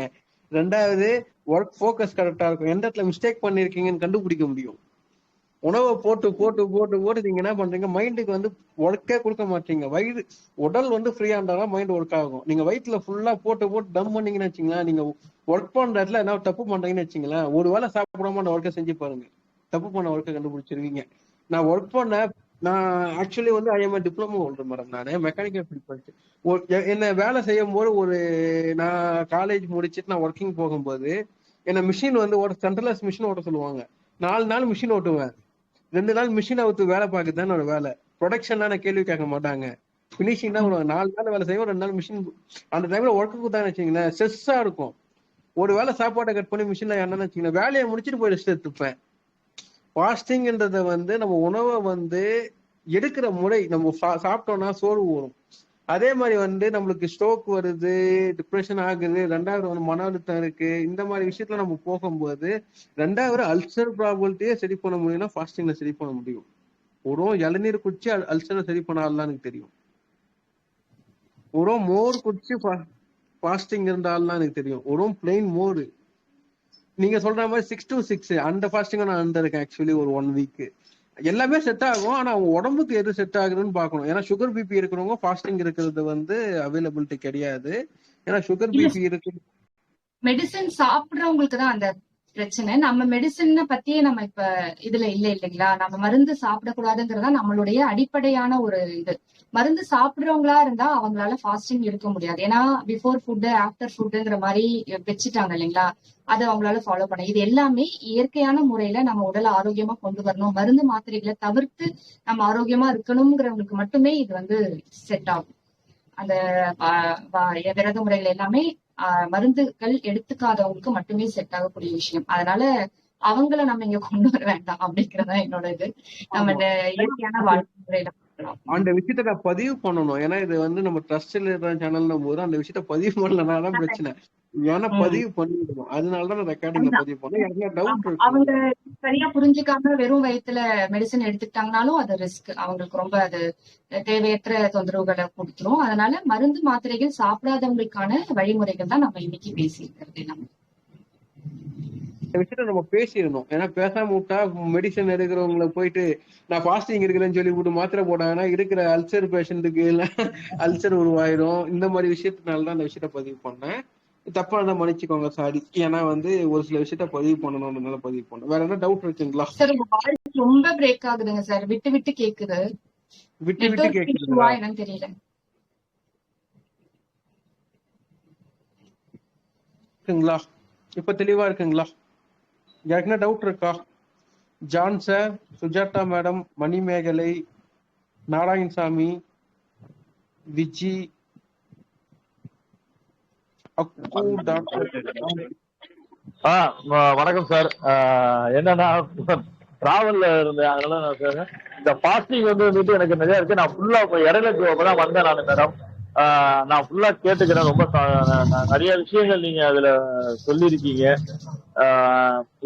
2வது ஒர்க் ஃபோக்கஸ் கரெக்டா இருக்கும், எந்த இடத்துல மிஸ்டேக் பண்ணிருக்கீங்கன்னு கண்டுபிடிக்க முடியும். உணவை போட்டு போட்டு போட்டு போட்டு நீங்க என்ன பண்றீங்க, மைண்டுக்கு வந்து ஒர்க்கே கொடுக்க மாட்டீங்க. உடல் வந்து ஃப்ரீயா இருந்தாலும் மைண்ட் ஒர்க் ஆகும். நீங்க வயிற்றுல ஃபுல்லா போட்டு போட்டு டம் பண்ணீங்கன்னு வச்சுங்களேன், நீங்க ஒர்க் பண்ற இடத்துல என்ன தப்பு பண்றீங்கன்னு வச்சுங்களேன், ஒரு வேளை சாப்பிடாம அந்த ஒர்க்கை செஞ்சு பாருங்க, தப்பு பண்ண ஒர்க்கை கண்டுபிடிச்சிருவீங்க. நான் ஆக்சுவலி வந்து ஐஎம் டிப்ளமோ ஹோல்டர் மேடம். நான் மெக்கானிக்கல் ஃபீல்ட் படிச்சு என்ன வேலை செய்யும் போது நான் காலேஜ் முடிச்சுட்டு நான் ஒர்க்கிங் போகும்போது என்ன மிஷின் வந்து சென்ட்ரலைஸ் மிஷின் ஓட்ட சொல்லுவாங்க. 4 நாள் மிஷின் ஓட்டுவேன், 2 நாள் மிஷின் அவுத்து வேலை பார்க்குதான் என்னோட வேலை. ப்ரொடக்ஷன்லாம் கேள்வி கேட்க மாட்டாங்க. பினிஷிங் தான் பண்ணுவாங்க. 4 நாள் வேலை செய்வோம், 2 நாள் மிஷின். அந்த டைம்ல ஒர்க்கு கொடுத்தாங்கன்னு வச்சுங்களேன், ஸ்ட்ரெஸ்ஸா இருக்கும். ஒரு வேளை சாப்பாட்டை கட் பண்ணி மிஷின்ல என்னன்னு வச்சுங்களேன், வேலையை முடிச்சுட்டு போய் ரெஸ்ட் எடுத்துப்பேன். ஃபாஸ்டிங்ன்றத வந்து நம்ம உணவை வந்து எடுக்கிற முறை, நம்ம சாப்பிட்டோம்னா சோர்வு வரும். அதே மாதிரி வந்து நம்மளுக்கு ஸ்ட்ரோக் வருது, டிப்ரெஷன் ஆகுது, 2வது வந்து மன அழுத்தம் இருக்கு, இந்த மாதிரி விஷயத்துல நம்ம போகும்போது 2வது அல்சர் ப்ராபபிலிட்டியே சரி பண்ண முடியும்னா ஃபாஸ்டிங்ல சரி பண்ண முடியும். ஒரு இளநீர் குடிச்சு அல்சரை சரி பண்ணாலும் எனக்கு தெரியும். ஒரு மோர் குடிச்சு ஃபாஸ்டிங் இருந்தாலும் எனக்கு தெரியும். ஒரு பிளெயின் மோர். நீங்க சொல்ற மாதிரி 6 to 6 அந்த ஃபாஸ்டிங் நான் இருந்திருக்கேன் ஆக்சுவலி ஒரு 1 வீக். எல்லாமே செட் ஆகும். ஆனா அவங்க உடம்புக்கு எது செட் ஆகுதுன்னு பாக்கணும். ஏன்னா சுகர் பிபி இருக்கிறவங்க ஃபாஸ்டிங் இருக்கிறது வந்து அவைலபிலிட்டி கிடையாது. ஏன்னா சுகர் இல்ல, பிபி இருக்கு. மெடிசன் சாப்பிடுறவங்களுக்கு தான் அந்த பிரச்சனை. நம்ம மெடிசனை பத்தியே நம்ம இப்ப இதுல இல்ல இல்லைங்களா? நம்ம மருந்து சாப்பிடக்கூடாதுங்கிறதா நம்மளுடைய அடிப்படையான ஒரு இது. மருந்து சாப்பிடுறவங்களா இருந்தா அவங்களால ஃபாஸ்டிங் இருக்க முடியாது. ஏன்னா பிஃபோர் ஃபுட் ஆஃப்டர் ஃபுட்டுங்கிற மாதிரி வச்சுட்டாங்க இல்லைங்களா? அதை அவங்களால ஃபாலோ பண்ண. இது எல்லாமே இயற்கையான முறையில நம்ம உடலை ஆரோக்கியமா கொண்டு வரணும், மருந்து மாத்திரைகளை தவிர்த்து நம்ம ஆரோக்கியமா இருக்கணுங்கிறவங்களுக்கு மட்டுமே இது வந்து செட் ஆகும். அந்த விரத முறைகள் எல்லாமே மருந்துகள் எடுத்துக்காதவங்களுக்கு மட்டுமே செட் ஆகக்கூடிய விஷயம். அதனால அவங்கள நம்ம இங்க கொண்டு வர வேண்டாம் அப்படிங்கறதா என்னோட இது. நம்ம இந்த இயற்கையான வாழ்க்கை முறையில பார்க்கலாம். அந்த விஷயத்த நான் பதிவு பண்ணணும். ஏன்னா இது வந்து நம்ம ட்ரஸ்ட்ல இருக்கிற சேனல்னும் போது அந்த விஷயத்த பதிவு பண்ணலனாதான் பிரச்சனை. ஏன்னா பதிவு பண்ணிடணும். அதனாலதான் நான் ரெக்கார்டிங்ல அதுதான். பதிவு பண்ணேன். யாருன்னா டவுட் ஆமா. அவங்க இருக்குங்களா? சரியா புரிஞ்சுக்காம வெறும் வயித்துல மெடிசன் எடுத்துக்கிட்டாங்கனாலும் அது ரிஸ்க். அவங்களுக்கு ரொம்ப அது தேவையற்ற தொந்தரவுகளை கொடுத்துரும். அதனால மருந்து மாத்திரைகள் சாப்பிடாதவங்களுக்கான வழிமுறைகள் தான் நம்ம இன்னைக்கு பேசியிருக்கிறது நம்ம. இந்த விஷயத்த நம்ம பேசிடணும். ஏன்னா பேசாம விட்டா மெடிசன் எடுக்கிறவங்களை போயிட்டு நான் ஃபாஸ்டிங் இருக்கிறேன்னு சொல்லி விட்டு மாத்திரை போட்டாங்கன்னா இருக்கிற அல்சர் பேஷண்ட்டுக்கு எல்லாம் அல்சர் உருவாயிடும். இந்த மாதிரி விஷயத்தினாலதான் அந்த விஷயத்த பதிவு பண்ணேன். தப்பா இருந்தா மன்னிச்சுக்கோங்க, சாரி. ஏன்னா வந்து ஒரு சில விஷயத்த பதிவு பண்ணணும்னால பதிவு பண்ணேன். வேற என்ன டவுட் இருக்குங்களா? சார், உங்க வாய்ஸ் ரொம்ப பிரேக் ஆகுதுங்க சார். விட்டு விட்டு கேக்குது. விட்டு விட்டு நெட்வொர்க் இஷ்யூவா கேக்குதுங்களா? என்னன்னு தெரியல. இருக்குங்களா? இப்ப தெளிவா இருக்குங்களா? யாருக்குன்னா டவுட் இருக்கா? John sir, Sujatha madam, Manimekalai, Narayanasamy, Viji, அக்கு, டாக்டர். வணக்கம் சார். என்னன்னா டிராவல்ல இருந்தேன், அதனால நான் சார் இந்த ஃபாஸ்டிங் வந்துட்டு எனக்கு நிறைய இருக்கு. நான் ஃபுல்லா இடையில அப்பதான் வந்தேன் நான் மேடம். நான் ஃபுல்லா கேட்டுக்கிறேன். ரொம்ப நிறைய விஷயங்கள் நீங்க அதுல சொல்லியிருக்கீங்க.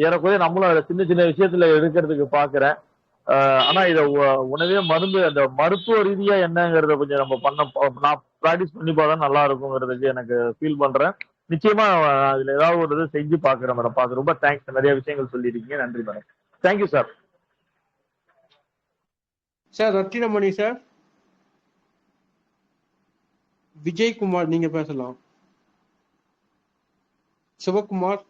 ஏறக்குறைய நம்மளும் அதுல சின்ன சின்ன விஷயத்துல எடுக்கிறதுக்கு பாக்குறேன். ஆனா இத உணவே மருந்து அந்த மருத்துவ ரீதியா என்னங்கறத கொஞ்சம் நம்ம நான் ப்ராக்டிஸ் பண்ணி பார்த்தா நல்லா இருக்குங்கிறதுக்கு எனக்கு ஃபீல் பண்றேன். நிச்சயமா அதுல ஏதாவது ஒரு இது செஞ்சு பாக்குறேன் மேடம். பார்த்து ரொம்ப தேங்க்ஸ். நிறைய விஷயங்கள் சொல்லியிருக்கீங்க. நன்றி madam. Thank you sir. Sir Rathinamani sir, Vijayakumar நீங்க பேசலாம். Sivakumar,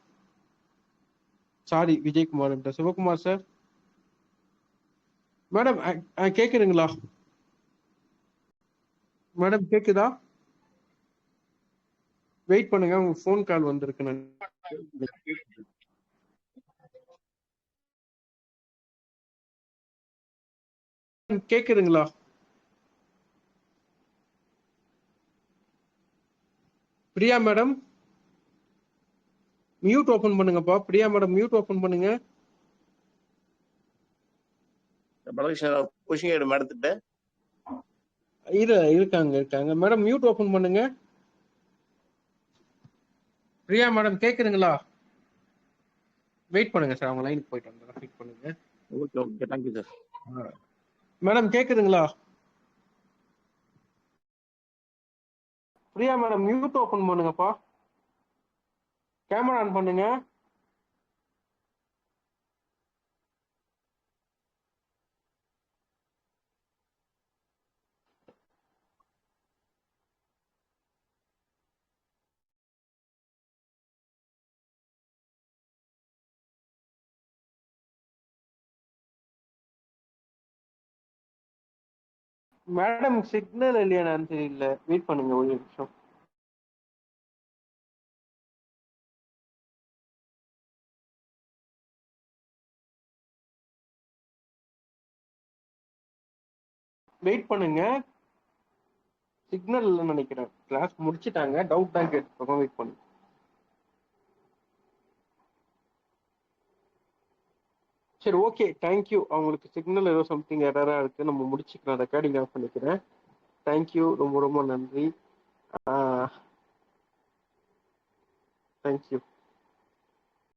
sorry Vijayakumar Sivakumar sir. Madam கேக்குதுங்களா? மேடம் கேக்குதா? வெயிட் பண்ணுங்க, உங்க போன் கால் வந்திருக்கு. கேக்குதுங்களா? பிரியா மேடம் மியூட் ஓபன் பண்ணுங்கப்பா. பிரியா மேடம் மியூட் ஓபன் பண்ணுங்க. கொஷின் மேடத்திட்ட இருக்காங்க மேடம். மியூட் ஓபன் பண்ணுங்க. பிரியா மேடம் கேக்குதுங்களா? வெயிட் பண்ணுங்க சார், அவங்க லைனுக்கு போயிட்டு வந்து வெயிட் பண்ணுங்க. Okay okay, thank you sir. Madam கேக்குதுங்களா? பிரியா மேடம் மியூட் ஓபன் பண்ணுங்கப்பா. கேமரா ஆன் பண்ணுங்க. மேடம் சிக்னல் இல்லையானு தெரியல, வெயிட் பண்ணுங்க ஒரு நிமிஷம். வெயிட் பண்ணுங்க. சிக்னல் இல்லைன்னு நினைக்கிறேன். கிளாஸ் முடிச்சிட்டாங்க, டவுட் தான் கேட்டுருக்கோம், வெயிட் பண்ணு. சரி, ஓகே, தேங்க்யூ. அவங்களுக்கு சிக்னல் ஏதோ சம்திங் எரரா இருக்கு, நம்ம முடிச்சுக்கலாம். ரெக்கார்டிங் ஆஃப் பண்ணிக்கிறேன். தேங்க்யூ, ரொம்ப ரொம்ப நன்றி. தேங்க்யூ.